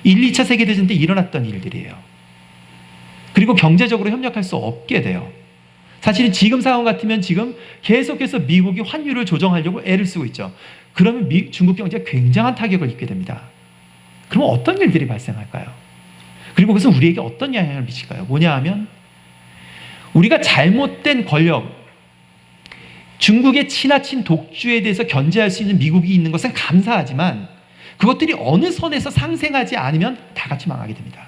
B: 1, 2차 세계대전 때 일어났던 일들이에요. 그리고 경제적으로 협력할 수 없게 돼요. 사실은 지금 상황 같으면 지금 계속해서 미국이 환율을 조정하려고 애를 쓰고 있죠. 그러면 중국 경제가 굉장한 타격을 입게 됩니다. 그러면 어떤 일들이 발생할까요? 그리고 그것은 우리에게 어떤 영향을 미칠까요? 뭐냐 하면 우리가 잘못된 권력, 중국의 지나친 독주에 대해서 견제할 수 있는 미국이 있는 것은 감사하지만 그것들이 어느 선에서 상생하지 않으면 다 같이 망하게 됩니다.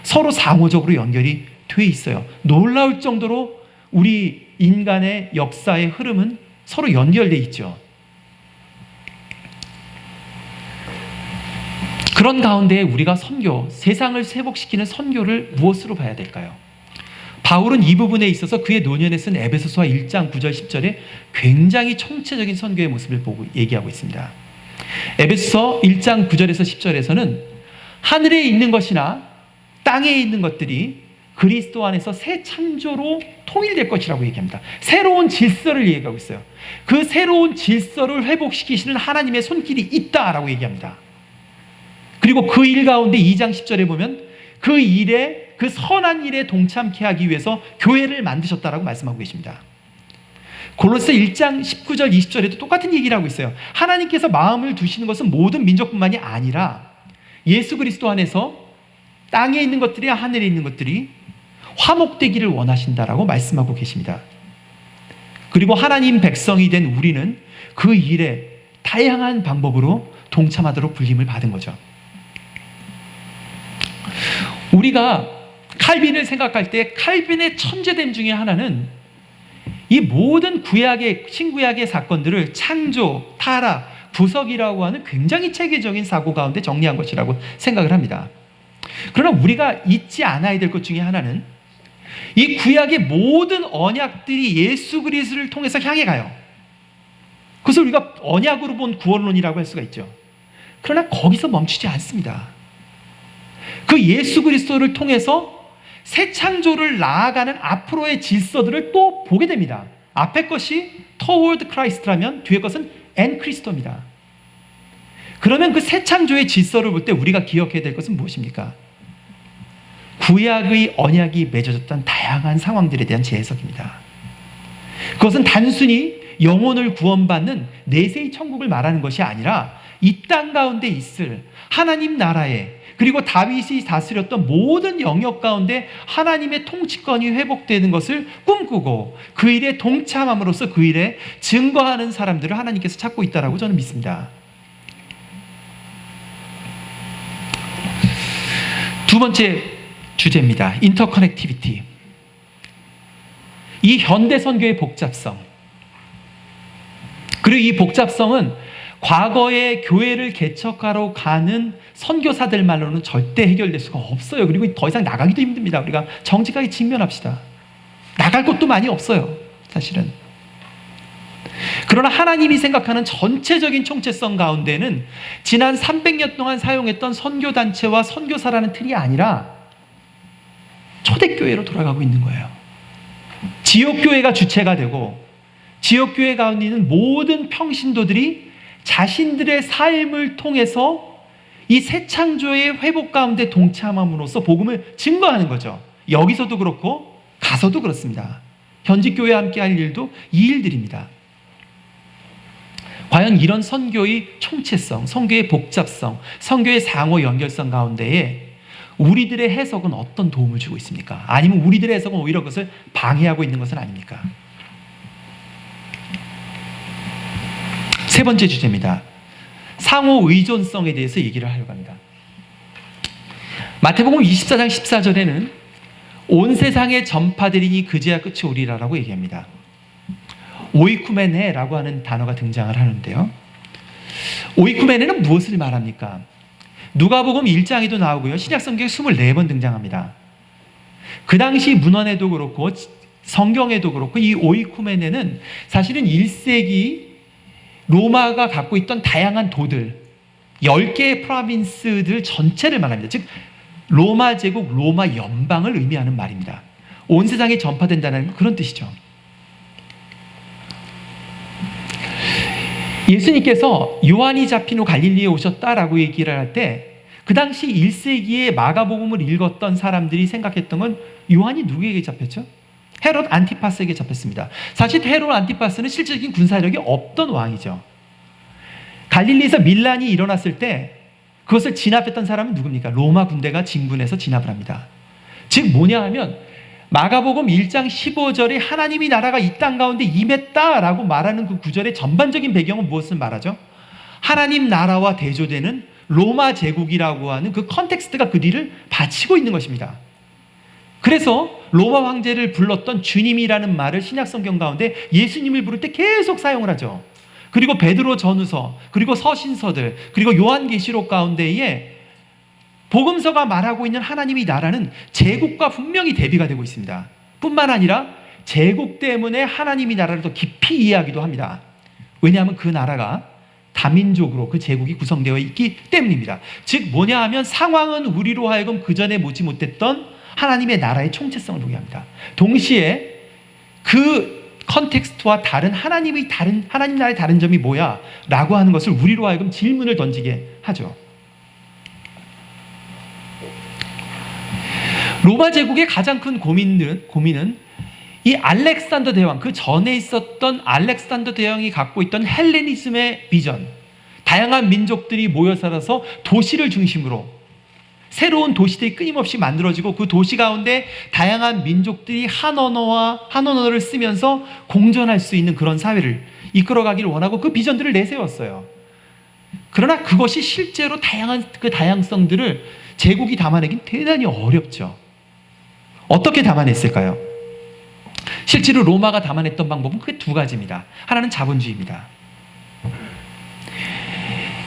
B: 서로 상호적으로 연결이 돼 있어요. 놀라울 정도로 우리 인간의 역사의 흐름은 서로 연결돼 있죠. 그런 가운데 우리가 선교, 세상을 회복시키는 선교를 무엇으로 봐야 될까요? 바울은 이 부분에 있어서 그의 노년에 쓴 에베소서 1장 9절 10절에 굉장히 총체적인 선교의 모습을 보고 얘기하고 있습니다. 에베소서 1장 9절에서 10절에서는 하늘에 있는 것이나 땅에 있는 것들이 그리스도 안에서 새 창조로 통일될 것이라고 얘기합니다. 새로운 질서를 얘기하고 있어요. 그 새로운 질서를 회복시키시는 하나님의 손길이 있다라고 얘기합니다. 그리고 그 일 가운데 2장 10절에 보면 그 일에, 그 선한 일에 동참케 하기 위해서 교회를 만드셨다라고 말씀하고 계십니다. 골로새 1장 19절 20절에도 똑같은 얘기를 하고 있어요. 하나님께서 마음을 두시는 것은 모든 민족뿐만이 아니라 예수 그리스도 안에서 땅에 있는 것들이 하늘에 있는 것들이 화목되기를 원하신다라고 말씀하고 계십니다. 그리고 하나님 백성이 된 우리는 그 일에 다양한 방법으로 동참하도록 불림을 받은 거죠. 우리가 칼빈을 생각할 때 칼빈의 천재됨 중에 하나는 이 모든 구약의, 신구약의 사건들을 창조, 타락, 구속이라고 하는 굉장히 체계적인 사고 가운데 정리한 것이라고 생각을 합니다. 그러나 우리가 잊지 않아야 될 것 중에 하나는 이 구약의 모든 언약들이 예수 그리스도를 통해서 향해 가요. 그래서 우리가 언약으로 본 구원론이라고 할 수가 있죠. 그러나 거기서 멈추지 않습니다. 그 예수 그리스도를 통해서 새 창조를 나아가는 앞으로의 질서들을 또 보게 됩니다. 앞에 것이 toward Christ라면 뒤에 것은 and Christ입니다. 그러면 그 새 창조의 질서를 볼 때 우리가 기억해야 될 것은 무엇입니까? 구약의 언약이 맺어졌던 다양한 상황들에 대한 재해석입니다. 그것은 단순히 영혼을 구원받는 내세의 천국을 말하는 것이 아니라 이 땅 가운데 있을 하나님 나라에, 그리고 다윗이 다스렸던 모든 영역 가운데 하나님의 통치권이 회복되는 것을 꿈꾸고 그 일에 동참함으로써 그 일에 증거하는 사람들을 하나님께서 찾고 있다라고 저는 믿습니다. 두 번째 주제입니다. 인터커넥티비티. 이 현대 선교의 복잡성, 그리고 이 복잡성은 과거에 교회를 개척하러 가는 선교사들만으로는 절대 해결될 수가 없어요. 그리고 더 이상 나가기도 힘듭니다. 우리가 정직하게 직면합시다. 나갈 곳도 많이 없어요, 사실은. 그러나 하나님이 생각하는 전체적인 총체성 가운데는 지난 300년 동안 사용했던 선교단체와 선교사라는 틀이 아니라 초대교회로 돌아가고 있는 거예요. 지역교회가 주체가 되고 지역교회 가운데 있는 모든 평신도들이 자신들의 삶을 통해서 이 새 창조의 회복 가운데 동참함으로써 복음을 증거하는 거죠. 여기서도 그렇고 가서도 그렇습니다. 현직 교회와 함께 할 일도 이 일들입니다. 과연 이런 선교의 총체성, 선교의 복잡성, 선교의 상호 연결성 가운데에 우리들의 해석은 어떤 도움을 주고 있습니까? 아니면 우리들의 해석은 오히려 그것을 방해하고 있는 것은 아닙니까? 세 번째 주제입니다. 상호 의존성에 대해서 얘기를 하려고 합니다. 마태복음 24장 14절에는 온 세상에 전파되리니 그제야 끝이 오리라라고 얘기합니다. 오이쿠메네라고 하는 단어가 등장을 하는데요. 오이쿠메네는 무엇을 말합니까? 누가복음 1장에도 나오고요. 신약성경에 24번 등장합니다. 그 당시 문헌에도 그렇고 성경에도 그렇고 이 오이쿠메네는 사실은 1세기 로마가 갖고 있던 다양한 도들, 10개의 프로빈스들 전체를 말합니다. 즉 로마 제국, 로마 연방을 의미하는 말입니다. 온 세상에 전파된다는 그런 뜻이죠. 예수님께서 요한이 잡힌 후 갈릴리에 오셨다라고 얘기를 할 때 그 당시 1세기에 마가복음을 읽었던 사람들이 생각했던 건 요한이 누구에게 잡혔죠? 헤롯 안티파스에게 잡혔습니다. 사실 헤롯 안티파스는 실질적인 군사력이 없던 왕이죠. 갈릴리에서 밀란이 일어났을 때 그것을 진압했던 사람은 누굽니까? 로마 군대가 진군해서 진압을 합니다. 즉 뭐냐 하면 마가복음 1장 15절에 하나님이 나라가 이 땅 가운데 임했다라고 말하는 그 구절의 전반적인 배경은 무엇을 말하죠? 하나님 나라와 대조되는 로마 제국이라고 하는 그 컨텍스트가 그 뒤를 바치고 있는 것입니다. 그래서 로마 황제를 불렀던 주님이라는 말을 신약성경 가운데 예수님을 부를 때 계속 사용을 하죠. 그리고 베드로 전후서, 그리고 서신서들, 그리고 요한계시록 가운데에 복음서가 말하고 있는 하나님의 나라는 제국과 분명히 대비가 되고 있습니다. 뿐만 아니라 제국 때문에 하나님이 나라를 더 깊이 이해하기도 합니다. 왜냐하면 그 나라가 다민족으로 그 제국이 구성되어 있기 때문입니다. 즉 뭐냐 하면 상황은 우리로 하여금 그전에 보지 못했던 하나님의 나라의 총체성을 보게 합니다. 동시에 그 컨텍스트와 다른 하나님 나라의 다른 점이 뭐야? 라고 하는 것을 우리로 하여금 질문을 던지게 하죠. 로마 제국의 가장 큰 고민은 이 알렉산더 대왕, 그 전에 있었던 알렉산더 대왕이 갖고 있던 헬레니즘의 비전, 다양한 민족들이 모여 살아서 도시를 중심으로 새로운 도시들이 끊임없이 만들어지고 그 도시 가운데 다양한 민족들이 한 언어를 쓰면서 공존할 수 있는 그런 사회를 이끌어가기를 원하고 그 비전들을 내세웠어요. 그러나 그것이 실제로 그 다양성들을 제국이 담아내긴 대단히 어렵죠. 어떻게 담아냈을까요? 실제로 로마가 담아냈던 방법은 크게 두 가지입니다. 하나는 자본주의입니다.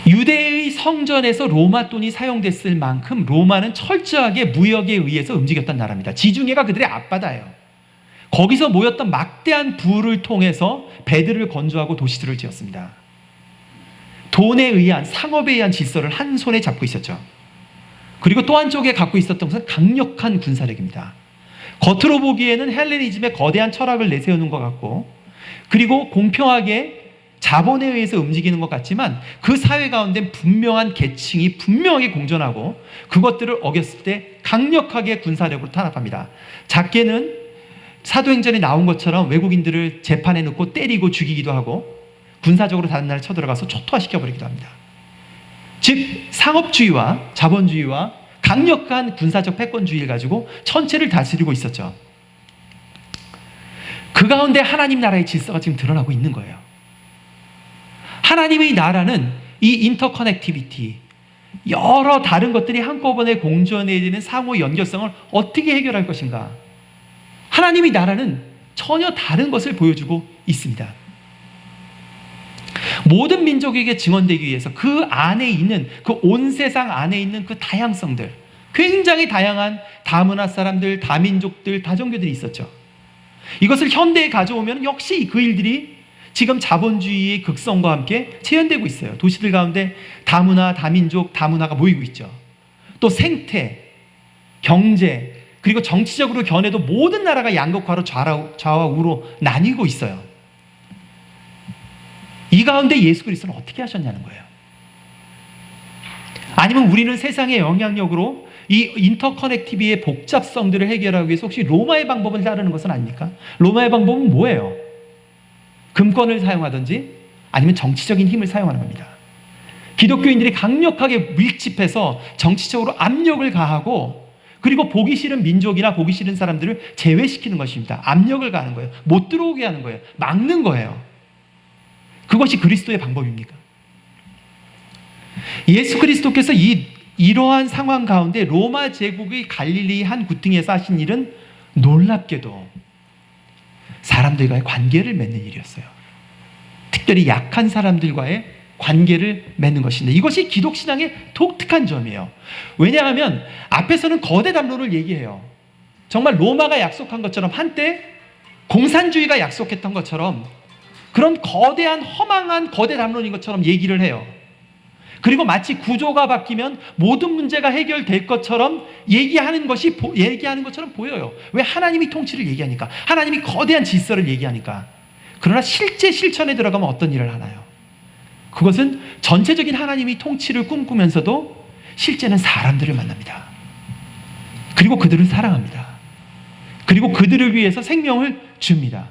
B: 유대의 성전에서 로마 돈이 사용됐을 만큼 로마는 철저하게 무역에 의해서 움직였던 나라입니다. 지중해가 그들의 앞바다예요. 거기서 모였던 막대한 부를 통해서 배들을 건조하고 도시들을 지었습니다. 돈에 의한, 상업에 의한 질서를 한 손에 잡고 있었죠. 그리고 또 한쪽에 갖고 있었던 것은 강력한 군사력입니다. 겉으로 보기에는 헬레니즘의 거대한 철학을 내세우는 것 같고, 그리고 공평하게 자본에 의해서 움직이는 것 같지만 그 사회 가운데 분명한 계층이 분명하게 공존하고 그것들을 어겼을 때 강력하게 군사력으로 탄압합니다. 작게는 사도행전에 나온 것처럼 외국인들을 재판에 넣고 때리고 죽이기도 하고 군사적으로 다른 나라에 쳐들어가서 초토화시켜버리기도 합니다. 즉 상업주의와 자본주의와 강력한 군사적 패권주의를 가지고 전체를 다스리고 있었죠. 그 가운데 하나님 나라의 질서가 지금 드러나고 있는 거예요. 하나님의 나라는 이 인터커넥티비티, 여러 다른 것들이 한꺼번에 공존해야 되는 상호 연결성을 어떻게 해결할 것인가? 하나님의 나라는 전혀 다른 것을 보여주고 있습니다. 모든 민족에게 증언되기 위해서 그 안에 있는, 그 온 세상 안에 있는 그 다양성들, 굉장히 다양한 다문화 사람들, 다민족들, 다종교들이 있었죠. 이것을 현대에 가져오면 역시 그 일들이 지금 자본주의의 극성과 함께 재현되고 있어요. 도시들 가운데 다문화, 다민족, 다문화가 모이고 있죠. 또 생태, 경제, 그리고 정치적으로 견해도 모든 나라가 양극화로 좌와 우로 나뉘고 있어요. 이 가운데 예수 그리스도는 어떻게 하셨냐는 거예요. 아니면 우리는 세상의 영향력으로 이 인터커넥티비의 복잡성들을 해결하기 위해서 혹시 로마의 방법을 따르는 것은 아닙니까? 로마의 방법은 뭐예요? 금권을 사용하든지 아니면 정치적인 힘을 사용하는 겁니다. 기독교인들이 강력하게 밀집해서 정치적으로 압력을 가하고 그리고 보기 싫은 민족이나 보기 싫은 사람들을 제외시키는 것입니다. 압력을 가하는 거예요. 못 들어오게 하는 거예요. 막는 거예요. 그것이 그리스도의 방법입니까? 예수 그리스도께서 이러한 상황 가운데 로마 제국의 갈릴리 한 구덩이에서 하신 일은 놀랍게도 사람들과의 관계를 맺는 일이었어요. 특별히 약한 사람들과의 관계를 맺는 것인데 이것이 기독신앙의 독특한 점이에요. 왜냐하면 앞에서는 거대 담론을 얘기해요. 정말 로마가 약속한 것처럼 한때 공산주의가 약속했던 것처럼 그런 거대한 허망한 거대 담론인 것처럼 얘기를 해요. 그리고 마치 구조가 바뀌면 모든 문제가 해결될 것처럼 얘기하는 것처럼 보여요. 왜? 하나님이 통치를 얘기하니까. 하나님이 거대한 질서를 얘기하니까. 그러나 실제 실천에 들어가면 어떤 일을 하나요? 그것은 전체적인 하나님이 통치를 꿈꾸면서도 실제는 사람들을 만납니다. 그리고 그들을 사랑합니다. 그리고 그들을 위해서 생명을 줍니다.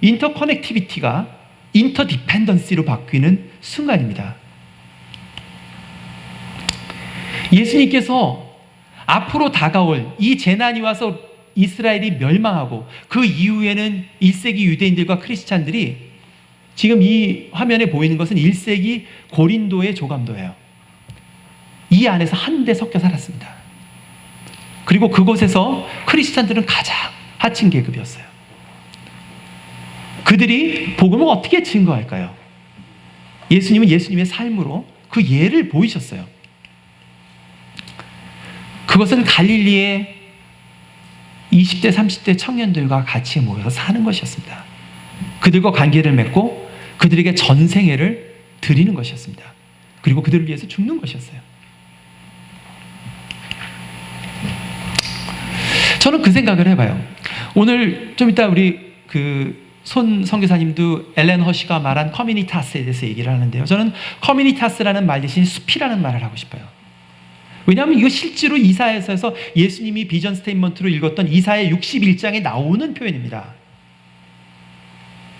B: 인터커넥티비티가 인터디펜던시로 바뀌는 순간입니다. 예수님께서 앞으로 다가올 이 재난이 와서 이스라엘이 멸망하고 그 이후에는 1세기 유대인들과 크리스찬들이 지금 이 화면에 보이는 것은 1세기 고린도의 조감도예요. 이 안에서 한데 섞여 살았습니다. 그리고 그곳에서 크리스찬들은 가장 하층 계급이었어요. 그들이 복음을 어떻게 증거할까요? 예수님은 예수님의 삶으로 그 예를 보이셨어요. 그것은 갈릴리의 20대, 30대 청년들과 같이 모여서 사는 것이었습니다. 그들과 관계를 맺고 그들에게 전생애를 드리는 것이었습니다. 그리고 그들을 위해서 죽는 것이었어요. 저는 그 생각을 해봐요. 오늘 좀 이따 우리 손 선교사님도 엘렌 허시가 말한 커뮤니타스에 대해서 얘기를 하는데요. 저는 커뮤니타스라는 말 대신 숲이라는 말을 하고 싶어요. 왜냐하면 이거 실제로 이사야서에서 예수님이 비전 스테이트먼트로 읽었던 이사야 61장에 나오는 표현입니다.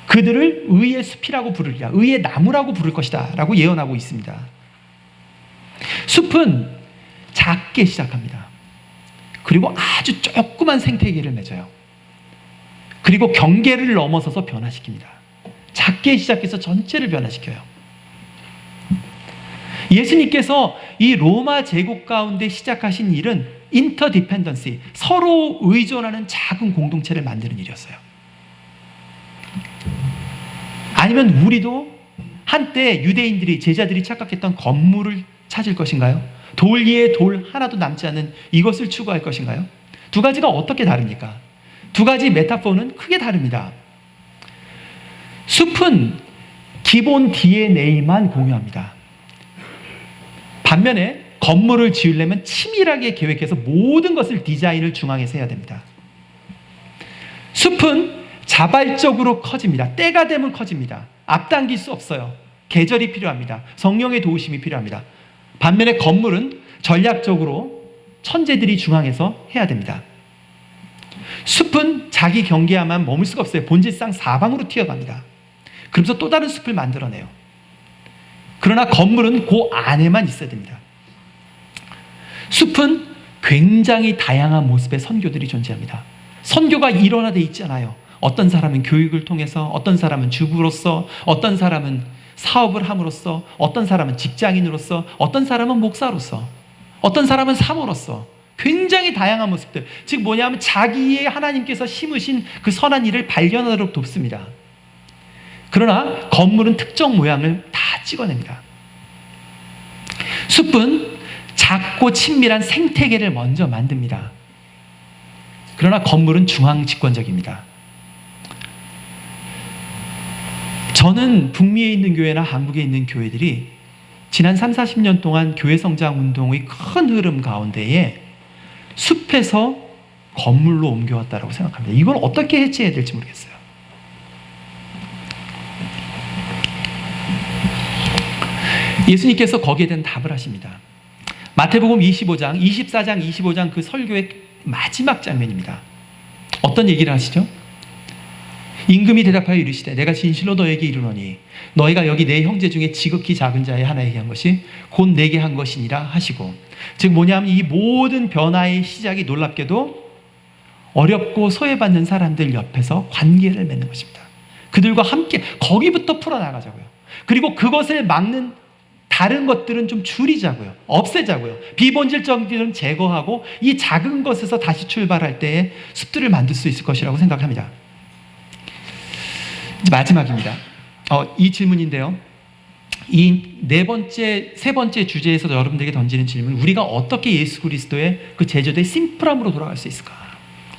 B: 그들을 의의 숲이라고 부르리라, 의의 나무라고 부를 것이다 라고 예언하고 있습니다. 숲은 작게 시작합니다. 그리고 아주 조그만 생태계를 맺어요. 그리고 경계를 넘어서서 변화시킵니다. 작게 시작해서 전체를 변화시켜요. 예수님께서 이 로마 제국 가운데 시작하신 일은 인터디펜던시, 서로 의존하는 작은 공동체를 만드는 일이었어요. 아니면 우리도 한때 유대인들이, 제자들이 착각했던 건물을 찾을 것인가요? 돌 위에 돌 하나도 남지 않는 이것을 추구할 것인가요? 두 가지가 어떻게 다릅니까? 두 가지 메타포는 크게 다릅니다. 숲은 기본 DNA만 공유합니다. 반면에 건물을 지으려면 치밀하게 계획해서 모든 것을 디자인을 중앙에서 해야 됩니다. 숲은 자발적으로 커집니다. 때가 되면 커집니다. 앞당길 수 없어요. 계절이 필요합니다. 성령의 도우심이 필요합니다. 반면에 건물은 전략적으로 천재들이 중앙에서 해야 됩니다. 숲은 자기 경계야만 머물 수가 없어요. 본질상 사방으로 튀어갑니다. 그러면서 또 다른 숲을 만들어내요. 그러나 건물은 그 안에만 있어야 됩니다. 숲은 굉장히 다양한 모습의 선교들이 존재합니다. 선교가 일원화되어 있지 않아요. 어떤 사람은 교육을 통해서, 어떤 사람은 주부로서, 어떤 사람은 사업을 함으로써, 어떤 사람은 직장인으로서, 어떤 사람은 목사로서, 어떤 사람은 사모로서 굉장히 다양한 모습들, 즉 뭐냐면 자기의 하나님께서 심으신 그 선한 일을 발견하도록 돕습니다. 그러나 건물은 특정 모양을 다 찍어냅니다. 숲은 작고 친밀한 생태계를 먼저 만듭니다. 그러나 건물은 중앙 집권적입니다. 저는 북미에 있는 교회나 한국에 있는 교회들이 지난 30-40년 동안 교회 성장 운동의 큰 흐름 가운데에 숲에서 건물로 옮겨왔다고 생각합니다. 이걸 어떻게 해체해야 될지 모르겠어요. 예수님께서 거기에 대한 답을 하십니다. 마태복음 25장, 24장, 25장 그 설교의 마지막 장면입니다. 어떤 얘기를 하시죠? 임금이 대답하여 이르시되 내가 진실로 너에게 이르노니 너희가 여기 내 형제 중에 지극히 작은 자의 하나에게 한 것이 곧 내게 한 것이니라 하시고, 즉 뭐냐면 이 모든 변화의 시작이 놀랍게도 어렵고 소외받는 사람들 옆에서 관계를 맺는 것입니다. 그들과 함께 거기부터 풀어나가자고요. 그리고 그것을 막는 다른 것들은 좀 줄이자고요. 없애자고요. 비본질적인 제거하고 이 작은 것에서 다시 출발할 때에 숲들을 만들 수 있을 것이라고 생각합니다. 이제 마지막입니다. 이 질문인데요. 이 세 번째 주제에서 여러분들에게 던지는 질문, 우리가 어떻게 예수 그리스도의 그 제조된 심플함으로 돌아갈 수 있을까?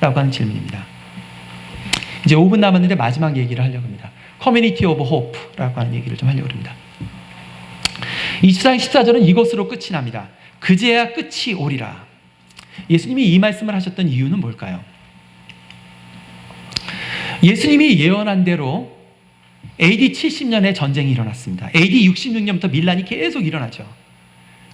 B: 라고 하는 질문입니다. 이제 5분 남았는데 마지막 얘기를 하려고 합니다. 커뮤니티 오브 호프라고 하는 얘기를 좀 하려고 합니다. 24장 14절은 이것으로 끝이 납니다. 그제야 끝이 오리라. 예수님이 이 말씀을 하셨던 이유는 뭘까요? 예수님이 예언한 대로 AD 70년에 전쟁이 일어났습니다. AD 66년부터 밀란이 계속 일어나죠.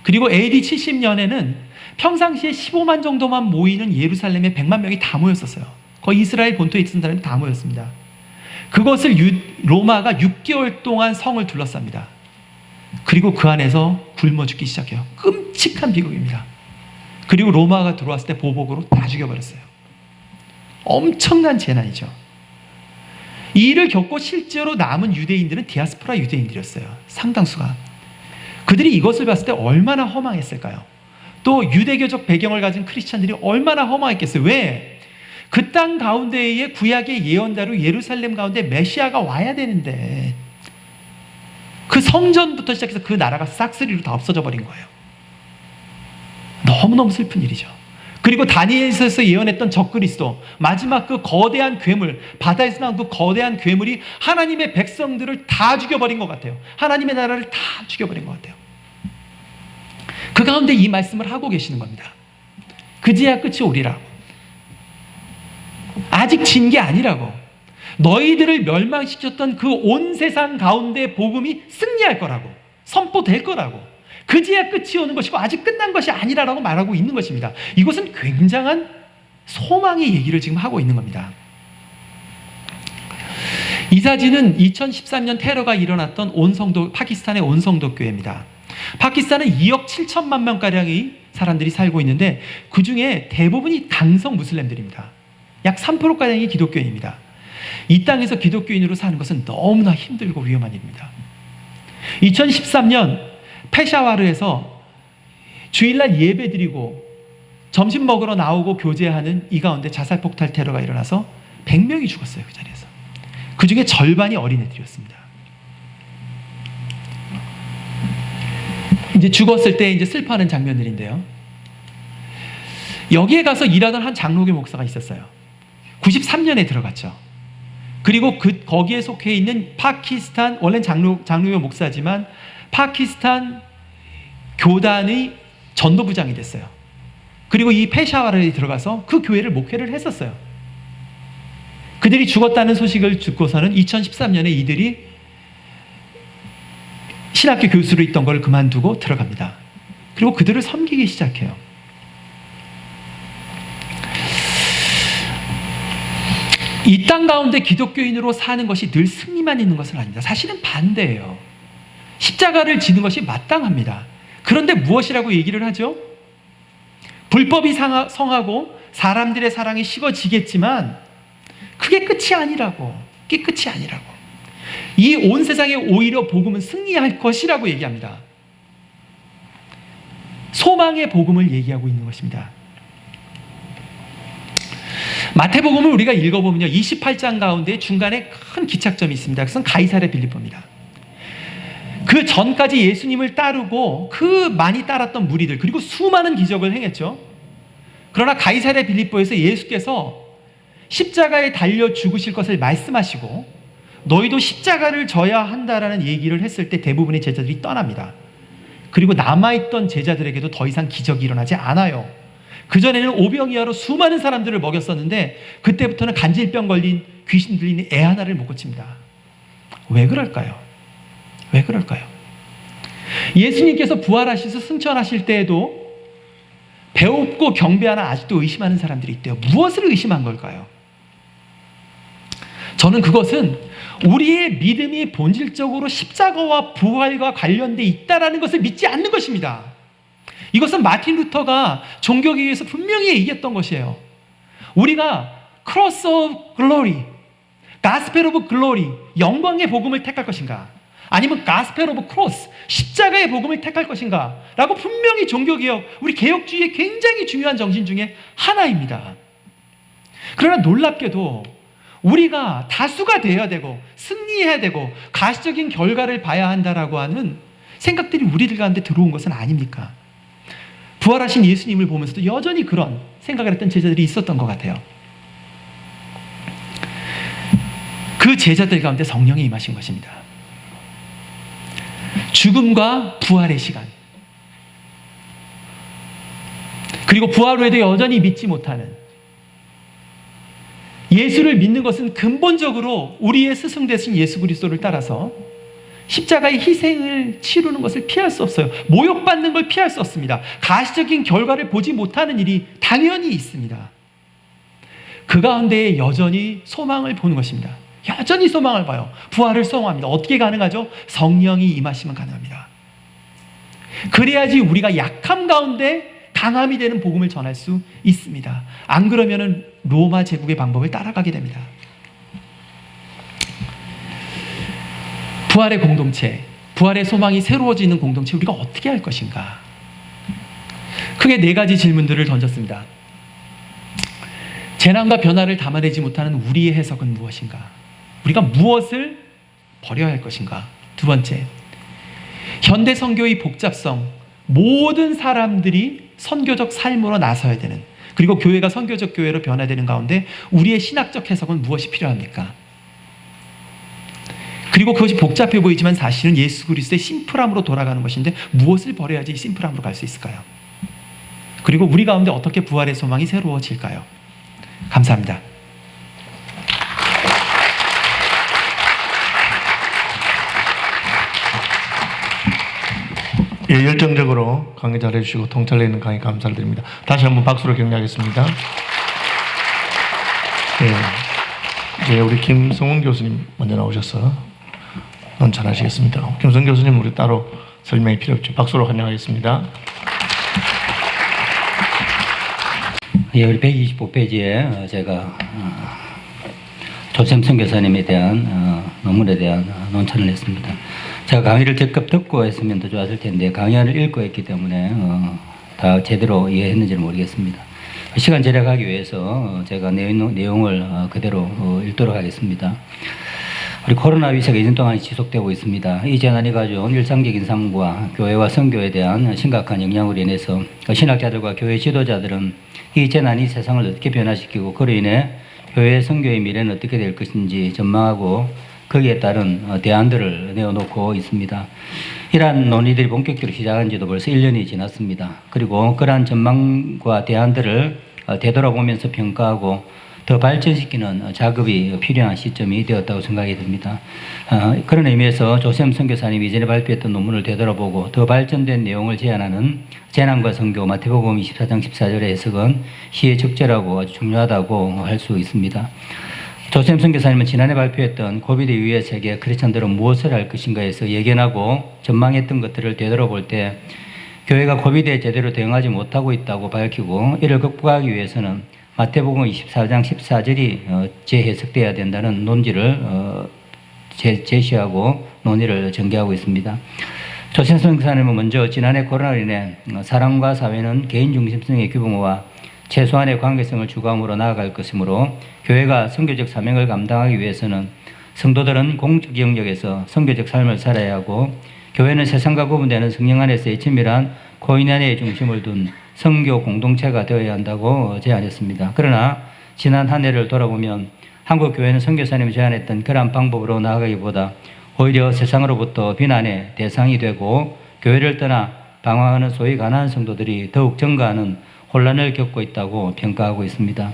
B: 그리고 AD 70년에는 평상시에 15만 정도만 모이는 예루살렘에 100만 명이 다 모였었어요. 거의 이스라엘 본토에 있는 사람이 다 모였습니다. 그것을 로마가 6개월 동안 성을 둘러쌉니다. 그리고 그 안에서 굶어 죽기 시작해요. 끔찍한 비극입니다. 그리고 로마가 들어왔을 때 보복으로 다 죽여버렸어요. 엄청난 재난이죠. 이 일을 겪고 실제로 남은 유대인들은 디아스포라 유대인들이었어요. 상당수가. 그들이 이것을 봤을 때 얼마나 허망했을까요? 또 유대교적 배경을 가진 크리스찬들이 얼마나 허망했겠어요. 왜? 그 땅 가운데에 구약의 예언대로 예루살렘 가운데 메시아가 와야 되는데 그 성전부터 시작해서 그 나라가 싹쓸이로 다 없어져 버린 거예요. 너무너무 슬픈 일이죠. 그리고 다니엘서에서 예언했던 적그리스도, 마지막 그 거대한 괴물, 바다에서 나온 그 거대한 괴물이 하나님의 백성들을 다 죽여버린 것 같아요. 하나님의 나라를 다 죽여버린 것 같아요. 그 가운데 이 말씀을 하고 계시는 겁니다. 그제야 끝이 오리라고. 아직 진 게 아니라고. 너희들을 멸망시켰던 그 온 세상 가운데 복음이 승리할 거라고, 선포될 거라고, 그제야 끝이 오는 것이고 아직 끝난 것이 아니라고 말하고 있는 것입니다. 이것은 굉장한 소망의 얘기를 지금 하고 있는 겁니다. 이 사진은 2013년 테러가 일어났던 파키스탄의 온성도 교회입니다. 파키스탄은 2억 7천만 명가량의 사람들이 살고 있는데 그 중에 대부분이 강성 무슬림들입니다. 약 3%가량이 기독교인입니다. 이 땅에서 기독교인으로 사는 것은 너무나 힘들고 위험한 일입니다. 2013년 페샤와르에서 주일날 예배드리고 점심 먹으러 나오고 교제하는 이 가운데 자살폭탄 테러가 일어나서 100명이 죽었어요. 그 자리에서. 그 중에 절반이 어린애들이었습니다. 이제 죽었을 때 이제 슬퍼하는 장면들인데요. 여기에 가서 일하던 한 장로교 목사가 있었어요. 93년에 들어갔죠. 그리고 거기에 속해 있는 파키스탄, 원래는 장로교 목사지만 파키스탄 교단의 전도부장이 됐어요. 그리고 이 페샤와르에 들어가서 그 교회를 목회를 했었어요. 그들이 죽었다는 소식을 듣고서는 2013년에 이들이 신학교 교수로 있던 걸 그만두고 들어갑니다. 그리고 그들을 섬기기 시작해요. 이 땅 가운데 기독교인으로 사는 것이 늘 승리만 있는 것은 아닙니다. 사실은 반대예요. 십자가를 지는 것이 마땅합니다. 그런데 무엇이라고 얘기를 하죠? 불법이 성하고 사람들의 사랑이 식어지겠지만 그게 끝이 아니라고. 그게 끝이 아니라고. 이 온 세상에 오히려 복음은 승리할 것이라고 얘기합니다. 소망의 복음을 얘기하고 있는 것입니다. 마태복음을 우리가 읽어보면요, 28장 가운데 중간에 큰 기착점이 있습니다. 그것은 가이사랴 빌립보입니다. 그 전까지 예수님을 따르고 그 많이 따랐던 무리들, 그리고 수많은 기적을 행했죠. 그러나 가이사랴 빌립보에서 예수께서 십자가에 달려 죽으실 것을 말씀하시고 너희도 십자가를 져야 한다라는 얘기를 했을 때 대부분의 제자들이 떠납니다. 그리고 남아있던 제자들에게도 더 이상 기적이 일어나지 않아요. 그전에는 오병이어로 수많은 사람들을 먹였었는데 그때부터는 간질병 걸린 귀신 들린 애 하나를 못 고칩니다. 왜 그럴까요? 왜 그럴까요? 예수님께서 부활하셔서 승천하실 때에도 배고프고 경배하나 아직도 의심하는 사람들이 있대요. 무엇을 의심한 걸까요? 저는 그것은 우리의 믿음이 본질적으로 십자가와 부활과 관련돼 있다는 것을 믿지 않는 것입니다. 이것은 마틴 루터가 종교개혁에서 분명히 얘기했던 것이에요. 우리가 크로스 오브 글로리, 가스펠 오브 글로리, 영광의 복음을 택할 것인가, 아니면 가스펠 오브 크로스, 십자가의 복음을 택할 것인가 라고 분명히 종교개혁, 우리 개혁주의의 굉장히 중요한 정신 중에 하나입니다. 그러나 놀랍게도 우리가 다수가 되어야 되고 승리해야 되고 가시적인 결과를 봐야 한다라고 하는 생각들이 우리들 가운데 들어온 것은 아닙니까? 부활하신 예수님을 보면서도 여전히 그런 생각을 했던 제자들이 있었던 것 같아요. 그 제자들 가운데 성령이 임하신 것입니다. 죽음과 부활의 시간, 그리고 부활 후에도 여전히 믿지 못하는, 예수를 믿는 것은 근본적으로 우리의 스승 되신 예수 그리스도를 따라서 십자가의 희생을 치르는 것을 피할 수 없어요. 모욕받는 걸 피할 수 없습니다. 가시적인 결과를 보지 못하는 일이 당연히 있습니다. 그 가운데 여전히 소망을 보는 것입니다. 여전히 소망을 봐요. 부활을 소망합니다. 어떻게 가능하죠? 성령이 임하시면 가능합니다. 그래야지 우리가 약함 가운데 강함이 되는 복음을 전할 수 있습니다. 안 그러면은 로마 제국의 방법을 따라가게 됩니다. 부활의 공동체, 부활의 소망이 새로워지는 공동체, 우리가 어떻게 할 것인가? 크게 4가지 질문들을 던졌습니다. 재난과 변화를 담아내지 못하는 우리의 해석은 무엇인가? 우리가 무엇을 버려야 할 것인가? 2번째, 현대 선교의 복잡성, 모든 사람들이 선교적 삶으로 나서야 되는, 그리고 교회가 선교적 교회로 변화되는 가운데 우리의 신학적 해석은 무엇이 필요합니까? 그리고 그것이 복잡해 보이지만 사실은 예수 그리스도의 심플함으로 돌아가는 것인데 무엇을 버려야지 이 심플함으로 갈 수 있을까요? 그리고 우리 가운데 어떻게 부활의 소망이 새로워질까요? 감사합니다.
C: 예, 열정적으로 강의 잘해주시고 통찰력 있는 강의 감사를 드립니다. 다시 한번 박수로 격려하겠습니다. 예, 이제 우리 김성훈 교수님 먼저 나오셔서 논찬하시겠습니다. 김성훈 교수님 우리 따로 설명이 필요 없죠. 박수로 환영하겠습니다.
D: 예, 우리 125페이지에 제가 조샘 선교사님에 대한 논문에 대한 논찬을 했습니다. 제가 강의를 적극 듣고 했으면 더 좋았을 텐데 강의안을 읽고 했기 때문에 다 제대로 이해했는지는 모르겠습니다. 시간 절약하기 위해서 제가 내용을 그대로 읽도록 하겠습니다. 우리 코로나 위기가 2년 동안 지속되고 있습니다. 이 재난이 가져온 일상적인 삶과 교회와 선교에 대한 심각한 영향으로 인해서 신학자들과 교회 지도자들은 이 재난이 세상을 어떻게 변화시키고 그로 인해 교회 선교의 미래는 어떻게 될 것인지 전망하고 거기에 따른 대안들을 내어놓고 있습니다. 이러한 논의들이 본격적으로 시작한 지도 벌써 1년이 지났습니다. 그리고 그러한 전망과 대안들을 되돌아보면서 평가하고 더 발전시키는 작업이 필요한 시점이 되었다고 생각이 듭니다. 그런 의미에서 조샘 선교사님이 이전에 발표했던 논문을 되돌아보고 더 발전된 내용을 제안하는 재난과 선교 마태복음 24장 14절의 해석은 시의 적절하고 아주 중요하다고 할 수 있습니다. 조샘 선교사님은 지난해 발표했던 코비드 이후의 세계 크리스천들은 무엇을 할 것인가에서 예견하고 전망했던 것들을 되돌아볼 때 교회가 코비드에 제대로 대응하지 못하고 있다고 밝히고 이를 극복하기 위해서는 마태복음 24장 14절이 재해석되어야 된다는 논지를 제시하고 논의를 전개하고 있습니다. 조샘 선교사님은 먼저 지난해 코로나로 인해 사람과 사회는 개인 중심성의 규모와 최소한의 관계성을 추구함으로 나아갈 것이므로 교회가 선교적 사명을 감당하기 위해서는 성도들은 공적 영역에서 선교적 삶을 살아야 하고 교회는 세상과 구분되는 성령 안에서의 친밀한 코인안의 중심을 둔 선교 공동체가 되어야 한다고 제안했습니다. 그러나 지난 한 해를 돌아보면 한국 교회는 선교사님이 제안했던 그러한 방법으로 나아가기보다 오히려 세상으로부터 비난의 대상이 되고 교회를 떠나 방황하는 소위 가난한 성도들이 더욱 증가하는 혼란을 겪고 있다고 평가하고 있습니다.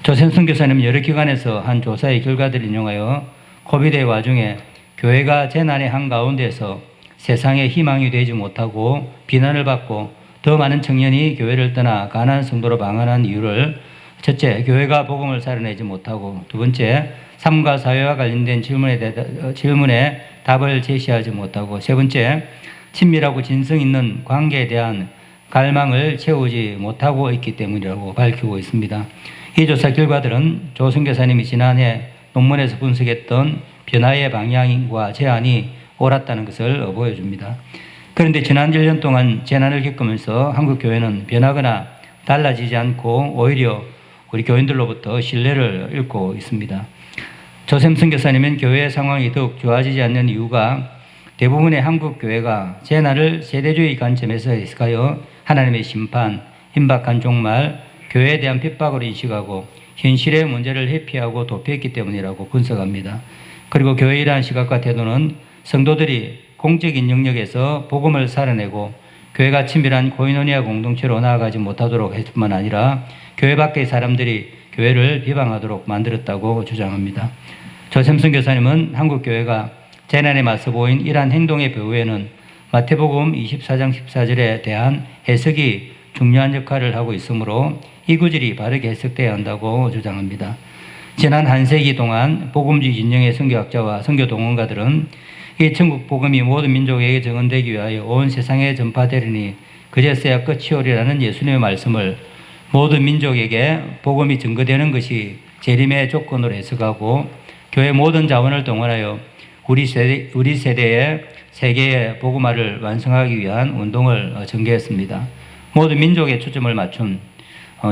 D: 조샘 선교사님은 여러 기관에서 한 조사의 결과들을 인용하여 코비드의 와중에 교회가 재난의 한가운데서 세상에 희망이 되지 못하고 비난을 받고 더 많은 청년이 교회를 떠나 가난한 성도로 방황하는 이유를 첫째, 교회가 복음을 살아내지 못하고 두 번째, 삶과 사회와 관련된 질문에 답을 제시하지 못하고 세 번째, 친밀하고 진성 있는 관계에 대한 갈망을 채우지 못하고 있기 때문이라고 밝히고 있습니다. 이 조사 결과들은 조 선교사님이 지난해 논문에서 분석했던 변화의 방향과 제안이 옳았다는 것을 보여줍니다. 그런데 지난 1년 동안 재난을 겪으면서 한국 교회는 변하거나 달라지지 않고 오히려 우리 교인들로부터 신뢰를 잃고 있습니다. 조샘 선교사님은 교회의 상황이 더욱 좋아지지 않는 이유가 대부분의 한국 교회가 재난을 세대주의 관점에서 해석하여 하나님의 심판, 임박한 종말, 교회에 대한 핍박으로 인식하고 현실의 문제를 회피하고 도피했기 때문이라고 분석합니다. 그리고 교회에 대한 시각과 태도는 성도들이 공적인 영역에서 복음을 살아내고 교회가 친밀한 코이노니아 공동체로 나아가지 못하도록 했을 뿐만 아니라 교회 밖의 사람들이 교회를 비방하도록 만들었다고 주장합니다. 조샘 선교사님은 한국 교회가 재난에 맞서 보인 이러한 행동의 배후에는 마태복음 24장 14절에 대한 해석이 중요한 역할을 하고 있으므로 이 구절이 바르게 해석되어야 한다고 주장합니다. 지난 한 세기 동안 복음주의 진영의 선교학자와 선교동원가들은 이 천국 복음이 모든 민족에게 증언되기 위하여 온 세상에 전파되리니 그제서야 끝이 오리라는 예수님의 말씀을 모든 민족에게 복음이 증거되는 것이 재림의 조건으로 해석하고 교회 모든 자원을 동원하여 우리 세대의 세계의 복음화를 완성하기 위한 운동을 전개했습니다. 모든 민족에 초점을 맞춘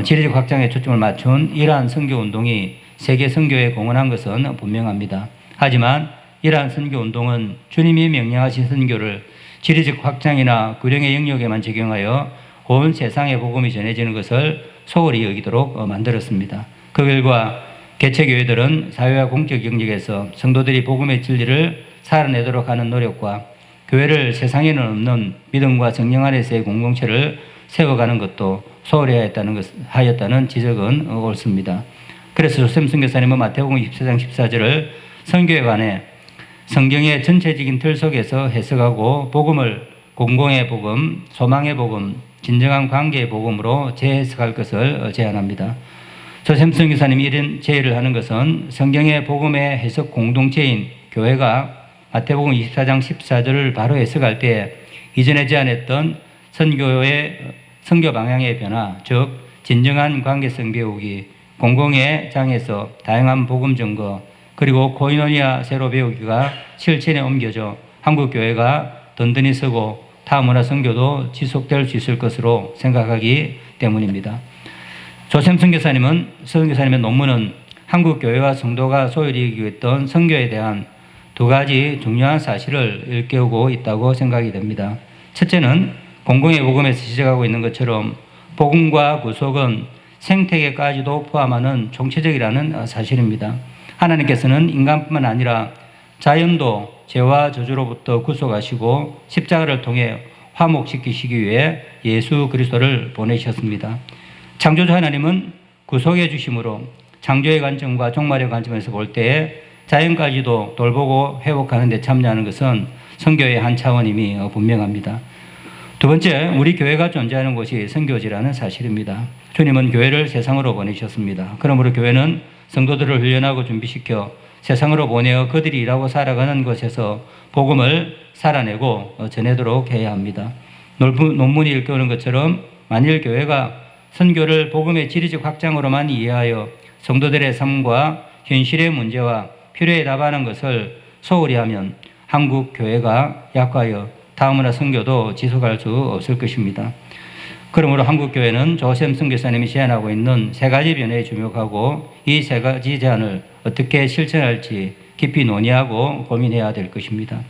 D: 지리적 확장에 초점을 맞춘 이러한 선교 운동이 세계 선교에 공헌한 것은 분명합니다. 하지만 이러한 선교 운동은 주님이 명령하신 선교를 지리적 확장이나 구령의 영역에만 적용하여 온 세상에 복음이 전해지는 것을 소홀히 여기도록 만들었습니다. 그 결과 개체교회들은 사회와 공적 영역에서 성도들이 복음의 진리를 살아내도록 하는 노력과 교회를 세상에는 없는 믿음과 정령 안에서의 공동체를 세워가는 것도 소홀히 하였다는 지적은 옳습니다. 그래서 조샘 선교사님은 마태복음 24장 14절을 선교에 관해 성경의 전체적인 틀 속에서 해석하고 복음을 공공의 복음, 소망의 복음, 진정한 관계의 복음으로 재해석할 것을 제안합니다. 조샘 선교사님이 이런 제의를 하는 것은 성경의 복음의 해석 공동체인 교회가 마태복음 24장 14절을 바로 해석할 때 이전에 제안했던 선교 방향의 변화, 즉 진정한 관계성 배우기, 공공의 장에서 다양한 복음 증거, 그리고 코이노니아 새로 배우기가 실천에 옮겨져 한국 교회가 든든히 서고 타문화 선교도 지속될 수 있을 것으로 생각하기 때문입니다. 조샘 선교사님의 논문은 한국 교회와 성도가 소홀히 여기고 있던 선교에 대한 두 가지 중요한 사실을 일깨우고 있다고 생각이 됩니다. 첫째는 공공의 복음에서 지적하고 있는 것처럼 복음과 구속은 생태계까지도 포함하는 총체적이라는 사실입니다. 하나님께서는 인간뿐만 아니라 자연도 죄와 저주로부터 구속하시고 십자가를 통해 화목시키시기 위해 예수 그리스도를 보내셨습니다. 창조주 하나님은 구속해 주심으로 창조의 관점과 종말의 관점에서 볼 때에 자연까지도 돌보고 회복하는 데 참여하는 것은 선교의 한 차원임이 분명합니다. 두 번째, 우리 교회가 존재하는 곳이 선교지라는 사실입니다. 주님은 교회를 세상으로 보내셨습니다. 그러므로 교회는 성도들을 훈련하고 준비시켜 세상으로 보내어 그들이 일하고 살아가는 곳에서 복음을 살아내고 전하도록 해야 합니다. 논문이 일깨우는 것처럼 만일 교회가 선교를 복음의 지리적 확장으로만 이해하여 성도들의 삶과 현실의 문제와 필요에 답하는 것을 소홀히 하면 한국 교회가 약화하여 다문화 선교도 지속할 수 없을 것입니다. 그러므로 한국 교회는 조샘 선교사님이 제안하고 있는 세 가지 변화에 주목하고 이 세 가지 제안을 어떻게 실천할지 깊이 논의하고 고민해야 될 것입니다.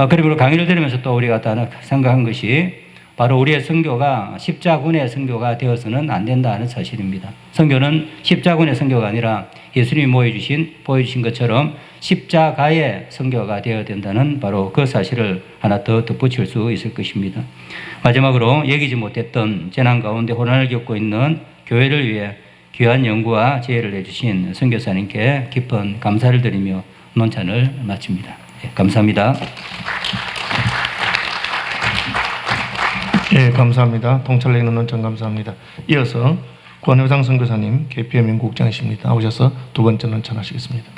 D: 그러므로 강의를 들으면서 또 우리가 다 생각한 것이 바로 우리의 선교가 십자군의 선교가 되어서는 안 된다는 사실입니다. 선교는 십자군의 선교가 아니라 예수님이 보여주신 것처럼 십자가의 선교가 되어야 된다는 바로 그 사실을 하나 더 덧붙일 수 있을 것입니다. 마지막으로 얘기지 못했던 재난 가운데 혼란을 겪고 있는 교회를 위해 귀한 연구와 지혜를 내주신 선교사님께 깊은 감사를 드리며 논찬을 마칩니다. 감사합니다.
C: 예, 감사합니다. 통찰력 있는 논천 감사합니다. 이어서 권효상 선교사님, KPM 연구국장이십니다. 나오셔서 두 번째 논천하시겠습니다.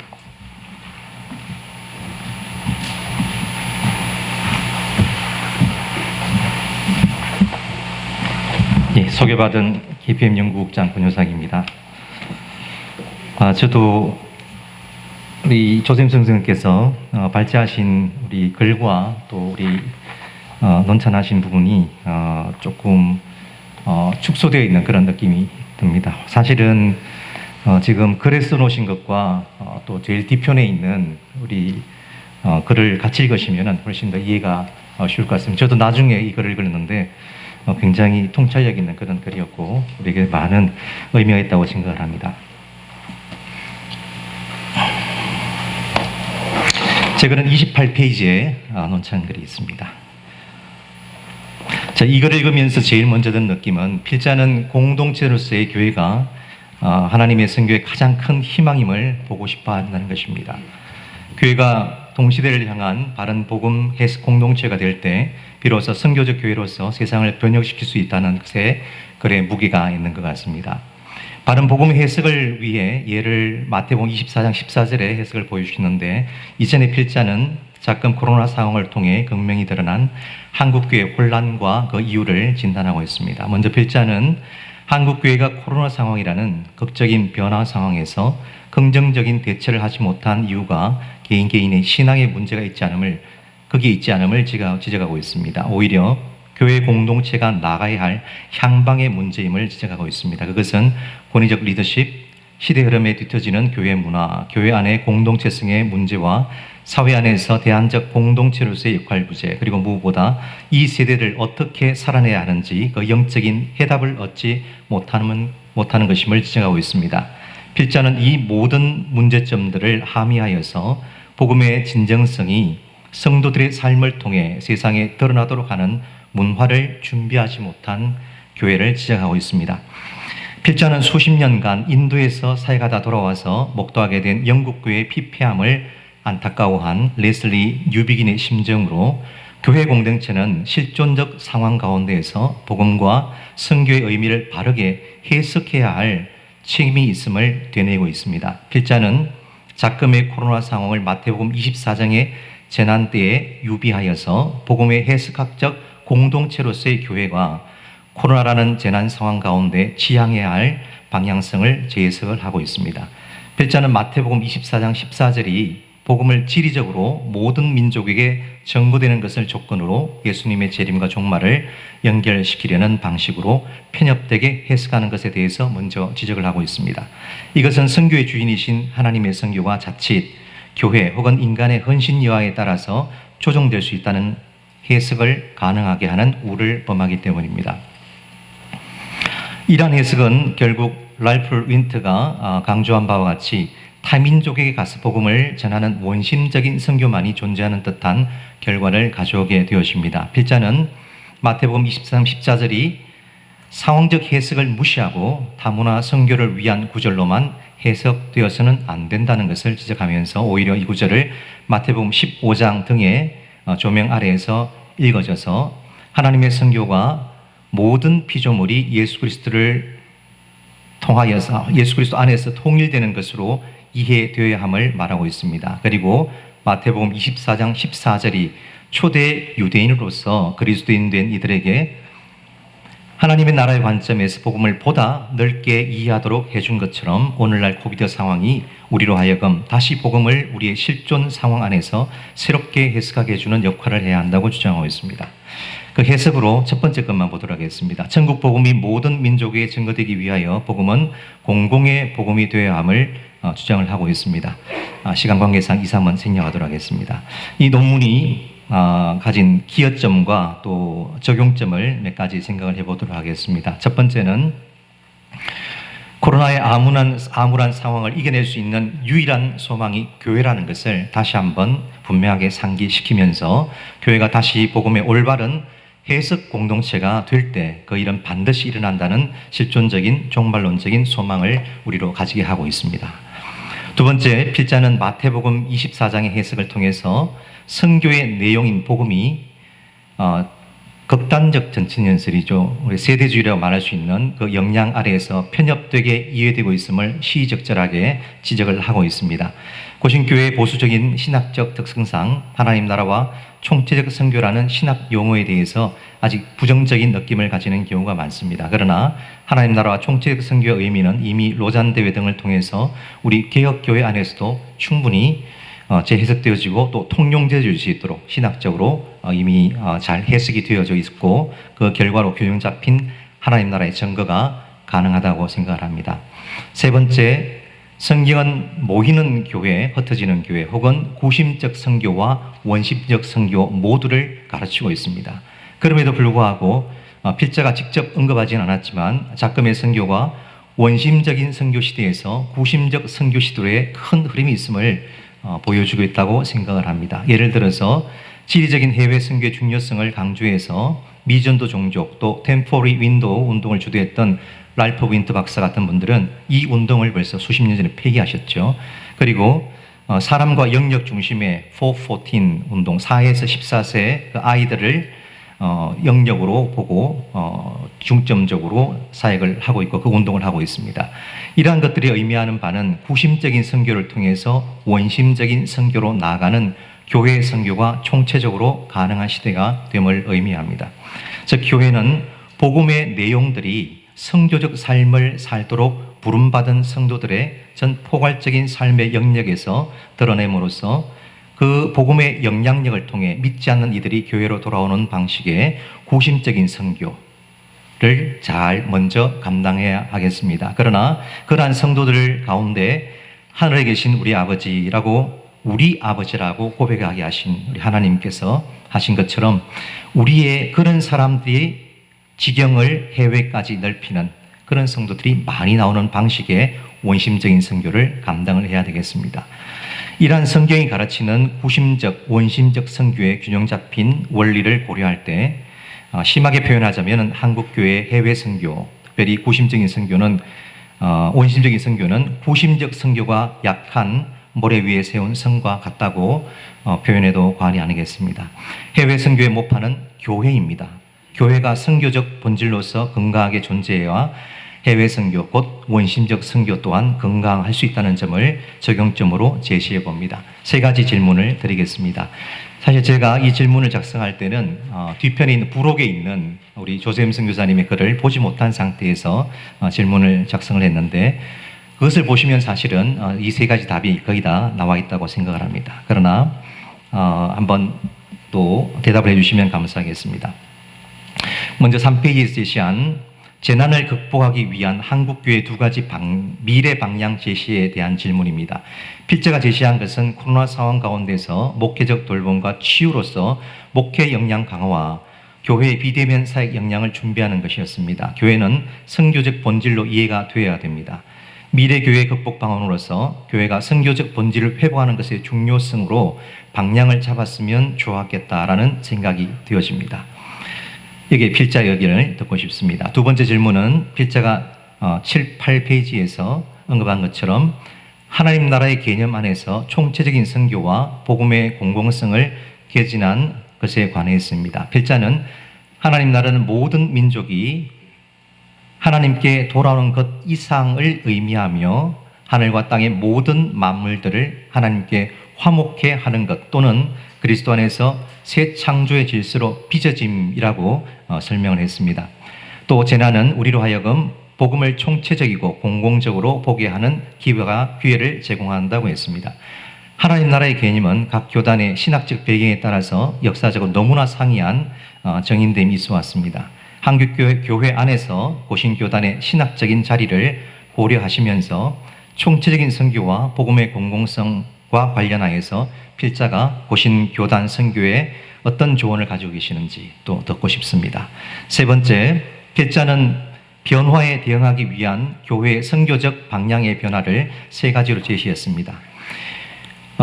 E: 예, 소개받은 KPM 연구국장 권효상입니다. 저도 우리 조샘 선생님께서 발제하신 우리 글과 또 우리 논찬하신 부분이 조금 축소되어 있는 그런 느낌이 듭니다. 사실은 지금 글에 써놓으신 것과 또 제일 뒤편에 있는 우리 글을 같이 읽으시면 훨씬 더 이해가 쉬울 것 같습니다. 저도 나중에 이 글을 읽었는데 굉장히 통찰력 있는 그런 글이었고 우리에게 많은 의미가 있다고 생각을 합니다. 제 글은 28페이지에 논찬 글이 있습니다. 자, 이 글을 읽으면서 제일 먼저 든 느낌은 필자는 공동체로서의 교회가 하나님의 선교의 가장 큰 희망임을 보고 싶어 한다는 것입니다. 교회가 동시대를 향한 바른 복음 해석 공동체가 될 때 비로소 선교적 교회로서 세상을 변혁시킬 수 있다는 것에 글의 무게가 있는 것 같습니다. 바른 복음 해석을 위해 예를 마태복음 24장 14절의 해석을 보여주시는데 이전의 필자는 작금 코로나 상황을 통해 극명히 드러난 한국교회 혼란과 그 이유를 진단하고 있습니다. 먼저 필자는 한국교회가 코로나 상황이라는 극적인 변화 상황에서 긍정적인 대처를 하지 못한 이유가 개인의 신앙의 문제가 거기에 있지 않음을 지적하고 있습니다. 오히려 교회 공동체가 나가야 할 향방의 문제임을 지적하고 있습니다. 그것은 권위적 리더십, 시대 흐름에 뒤처지는 교회 문화, 교회 안의 공동체성의 문제와 사회 안에서 대안적 공동체로서의 역할 부재, 그리고 무엇보다 이 세대를 어떻게 살아내야 하는지 그 영적인 해답을 얻지 못하는 못하는 것임을 지적하고 있습니다. 필자는 이 모든 문제점들을 함의하여서 복음의 진정성이 성도들의 삶을 통해 세상에 드러나도록 하는 문화를 준비하지 못한 교회를 지적하고 있습니다. 필자는 수십 년간 인도에서 사역하다 돌아와서 목도하게 된 영국 교회의 피폐함을 안타까워한 레슬리 뉴비긴의 심정으로 교회 공동체는 실존적 상황 가운데에서 복음과 선교의 의미를 바르게 해석해야 할 책임이 있음을 되뇌고 있습니다. 필자는 작금의 코로나 상황을 마태복음 24장의 재난 때에 유비하여서 복음의 해석학적 공동체로서의 교회가 코로나라는 재난 상황 가운데 지향해야 할 방향성을 재해석을 하고 있습니다. 필자는 마태복음 24장 14절이 복음을 지리적으로 모든 민족에게 전거되는 것을 조건으로 예수님의 재림과 종말을 연결시키려는 방식으로 편협되게 해석하는 것에 대해서 먼저 지적을 하고 있습니다. 이것은 선교의 주인이신 하나님의 선교가 자칫 교회 혹은 인간의 헌신 여하에 따라서 조정될 수 있다는 해석을 가능하게 하는 우를 범하기 때문입니다. 이러한 해석은 결국 랄프 윈트가 강조한 바와 같이 타민족에게 가서 복음을 전하는 원심적인 선교만이 존재하는 듯한 결과를 가져오게 되었습니다. 필자는 마태복음 23, 14절이 상황적 해석을 무시하고 다문화 선교를 위한 구절로만 해석되어서는 안 된다는 것을 지적하면서 오히려 이 구절을 마태복음 15장 등의 조명 아래에서 읽어져서 하나님의 선교가 모든 피조물이 예수 그리스도를 통하여서 예수 그리스도 안에서 통일되는 것으로 이해되어야 함을 말하고 있습니다. 그리고 마태복음 24장 14절이 초대 유대인으로서 그리스도인 된 이들에게 하나님의 나라의 관점에서 복음을 보다 넓게 이해하도록 해준 것처럼 오늘날 코비드 상황이 우리로 하여금 다시 복음을 우리의 실존 상황 안에서 새롭게 해석하게 해주는 역할을 해야 한다고 주장하고 있습니다. 그 해석으로 첫 번째 것만 보도록 하겠습니다. 전국 복음이 모든 민족에 증거되기 위하여 복음은 공공의 복음이 되어야 함을 주장을 하고 있습니다. 시간 관계상 2, 3은 생략하도록 하겠습니다. 이 논문이 가진 기여점과 또 적용점을 몇 가지 생각을 해보도록 하겠습니다. 첫 번째는 코로나의 암울한 상황을 이겨낼 수 있는 유일한 소망이 교회라는 것을 다시 한번 분명하게 상기시키면서 교회가 다시 복음의 올바른 해석 공동체가 될 때 그 일은 반드시 일어난다는 실존적인 종말론적인 소망을 우리로 가지게 하고 있습니다. 두 번째, 필자는 마태복음 24장의 해석을 통해서 선교의 내용인 복음이 극단적 전친연설이죠. 우리 세대주의라고 말할 수 있는 그 역량 아래에서 편협되게 이해되고 있음을 시의적절하게 지적을 하고 있습니다. 고신교회의 보수적인 신학적 특성상 하나님 나라와 총체적 선교라는 신학 용어에 대해서 아직 부정적인 느낌을 가지는 경우가 많습니다. 그러나 하나님 나라와 총체적 선교의 의미는 이미 로잔 대회 등을 통해서 우리 개혁교회 안에서도 충분히 재해석되어지고 또 통용되어질 수 있도록 신학적으로 이미 잘 해석이 되어져 있고 그 결과로 균형 잡힌 하나님 나라의 증거가 가능하다고 생각을 합니다. 세 번째, 성경은 모이는 교회, 흩어지는 교회 혹은 구심적 선교와 원심적 선교 모두를 가르치고 있습니다. 그럼에도 불구하고 필자가 직접 언급하지는 않았지만 작금의 선교가 원심적인 선교 시대에서 구심적 선교 시도에 큰 흐름이 있음을 보여주고 있다고 생각을 합니다. 예를 들어서 지리적인 해외 선교의 중요성을 강조해서 미전도 종족 또 템포리 윈도우 운동을 주도했던 랄프 윈트 박사 같은 분들은 이 운동을 벌써 수십 년 전에 폐기하셨죠. 그리고 사람과 영역 중심의 414 운동, 4에서 14세 그 아이들을 영역으로 보고 중점적으로 사역을 하고 있고 그 운동을 하고 있습니다. 이러한 것들이 의미하는 바는 구심적인 선교를 통해서 원심적인 선교로 나아가는 교회의 선교가 총체적으로 가능한 시대가 됨을 의미합니다. 즉 교회는 복음의 내용들이 성교적 삶을 살도록 부름받은 성도들의 전 포괄적인 삶의 영역에서 드러냄으로써 그 복음의 영향력을 통해 믿지 않는 이들이 교회로 돌아오는 방식의 구심적인 선교를 잘 먼저 감당해야 하겠습니다. 그러나 그러한 성도들 가운데 하늘에 계신 우리 아버지라고 고백하게 하신 우리 하나님께서 하신 것처럼 우리의 그런 사람들이 지경을 해외까지 넓히는 그런 성도들이 많이 나오는 방식의 원심적인 선교를 감당을 해야 되겠습니다. 이러한 성경이 가르치는 구심적, 원심적 선교의 균형 잡힌 원리를 고려할 때 심하게 표현하자면 한국교회 해외 선교, 특별히 구심적인 선교는 원심적인 선교는 구심적 선교가 약한 모래 위에 세운 성과 같다고 표현해도 과언이 아니겠습니다. 해외 선교의 모파는 교회입니다. 교회가 선교적 본질로서 건강하게 존재해야 해외 선교, 곧 원심적 선교 또한 건강할 수 있다는 점을 적용점으로 제시해 봅니다. 세 가지 질문을 드리겠습니다. 사실 제가 이 질문을 작성할 때는 뒤편에 있는 부록에 있는 우리 조세임 선교사님의 글을 보지 못한 상태에서 질문을 작성을 했는데 그것을 보시면 사실은 이 세 가지 답이 거의 다 나와 있다고 생각을 합니다. 그러나 한번 또 대답을 해주시면 감사하겠습니다. 먼저 3페이지에 제시한 재난을 극복하기 위한 한국교회 두 가지 미래 방향 제시에 대한 질문입니다. 필자가 제시한 것은 코로나 상황 가운데서 목회적 돌봄과 치유로서 목회 역량 강화와 교회의 비대면 사역 역량을 준비하는 것이었습니다. 교회는 선교적 본질로 이해가 되어야 됩니다. 미래 교회 극복 방안으로서 교회가 선교적 본질을 회복하는 것의 중요성으로 방향을 잡았으면 좋았겠다라는 생각이 되어집니다. 여기에 필자 의견을 듣고 싶습니다. 두 번째 질문은 필자가 7, 8페이지에서 언급한 것처럼 하나님 나라의 개념 안에서 총체적인 선교와 복음의 공공성을 개진한 것에 관해 있습니다. 필자는 하나님 나라는 모든 민족이 하나님께 돌아오는 것 이상을 의미하며 하늘과 땅의 모든 만물들을 하나님께 화목해 하는 것 또는 그리스도 안에서 새 창조의 질서로 빚어짐이라고 설명을 했습니다. 또 재난은 우리로 하여금 복음을 총체적이고 공공적으로 보게 하는 기회를 제공한다고 했습니다. 하나님 나라의 개념은 각 교단의 신학적 배경에 따라서 역사적으로 너무나 상이한 정인됨이 있어 왔습니다. 한국교회 안에서 고신교단의 신학적인 자리를 고려하시면서 총체적인 선교와 복음의 공공성과 관련하여서 필자가 고신교단 선교에 어떤 조언을 가지고 계시는지 또 듣고 싶습니다. 세 번째, 필자는 변화에 대응하기 위한 교회의 선교적 방향의 변화를 세 가지로 제시했습니다.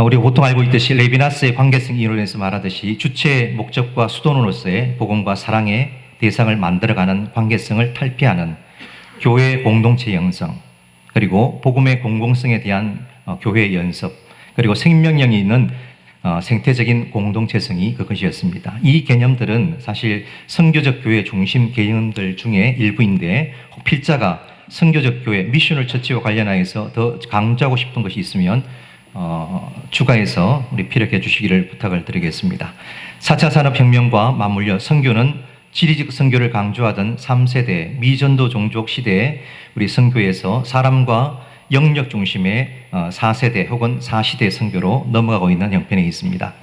E: 우리가 보통 알고 있듯이 레비나스의 관계성 이론에서 말하듯이 주체의 목적과 수도원으로서의 복음과 사랑의 대상을 만들어가는 관계성을 탈피하는 교회의 공동체 형성, 그리고 복음의 공공성에 대한 교회의 연습, 그리고 생명력이 있는 생태적인 공동체성이 그것이었습니다. 이 개념들은 사실 선교적 교회 중심 개념들 중에 일부인데 필자가 선교적 교회 미션을 처치와 관련하여서 더 강조하고 싶은 것이 있으면 추가해서 우리 피력해 주시기를 부탁을 드리겠습니다. 4차 산업혁명과 맞물려 선교는 지리적 선교를 강조하던 3세대 미전도 종족 시대에 우리 선교에서 사람과 영역 중심의 4세대 혹은 4시대 선교로 넘어가고 있는 형편에 있습니다.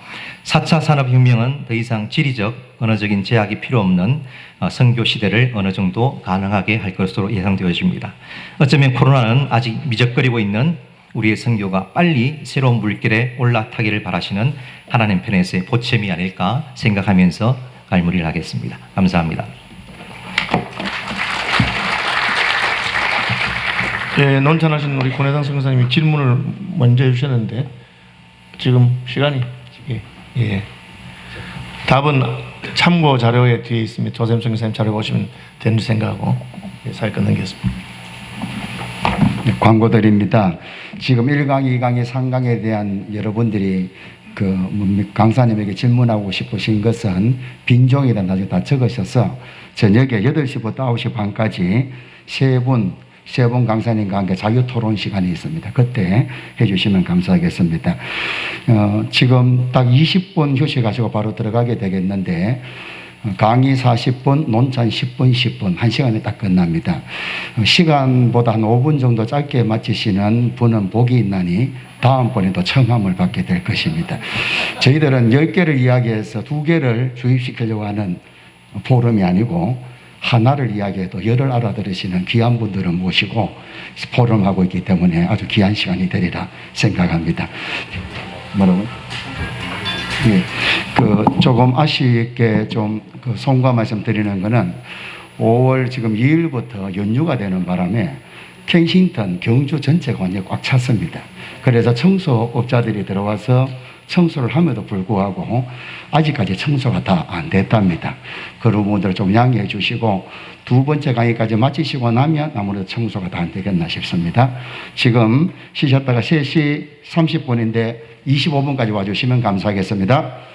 E: 4차 산업혁명은 더 이상 지리적, 언어적인 제약이 필요 없는 선교 시대를 어느 정도 가능하게 할 것으로 예상되어집니다. 어쩌면 코로나는 아직 미적거리고 있는 우리의 선교가 빨리 새로운 물길에 올라타기를 바라시는 하나님 편에서의 보탬이 아닐까 생각하면서 말무리를 하겠습니다. 감사합니다.
C: 예, 논찬하신 우리 권혜상 선교사님이 질문을 먼저 해주셨는데 지금 시간이 예. 답은 참고 자료에 뒤에 있습니다. 조샘 선교사님 자료 보시면 되는 생각하고 사회 끝내겠습니다.
F: 네, 광고 드립니다. 지금 1강, 2강의 3강에 대한 여러분들이 강사님에게 질문하고 싶으신 것은 빈종이다 나중에 다 적으셔서 저녁에 8시부터 9시 반까지 세 분 강사님과 함께 자유토론 시간이 있습니다. 그때 해주시면 감사하겠습니다. 지금 딱 20분 휴식하시고 바로 들어가게 되겠는데 강의 40분, 논찬 10분, 10분, 1시간에 딱 끝납니다. 시간보다 한 5분 정도 짧게 마치시는 분은 복이 있나니 다음번에도 청함을 받게 될 것입니다. 저희들은 10개를 이야기해서 2개를 주입시키려고 하는 포럼이 아니고 하나를 이야기해도 열을 알아들으시는 귀한 분들을 모시고 포럼하고 있기 때문에 아주 귀한 시간이 되리라 생각합니다. 뭐라고요? 예, 조금 아쉽게 좀 송구한 말씀 드리는 거는 5월 지금 2일부터 연휴가 되는 바람에 켄싱턴, 경주 전체가 완전히 꽉 찼습니다. 그래서 청소업자들이 들어와서 청소를 함에도 불구하고 아직까지 청소가 다 안 됐답니다. 그런 분들 좀 양해해 주시고 두 번째 강의까지 마치시고 나면 아무래도 청소가 다 안 되겠나 싶습니다. 지금 쉬셨다가 3시 30분인데 25분까지 와주시면 감사하겠습니다.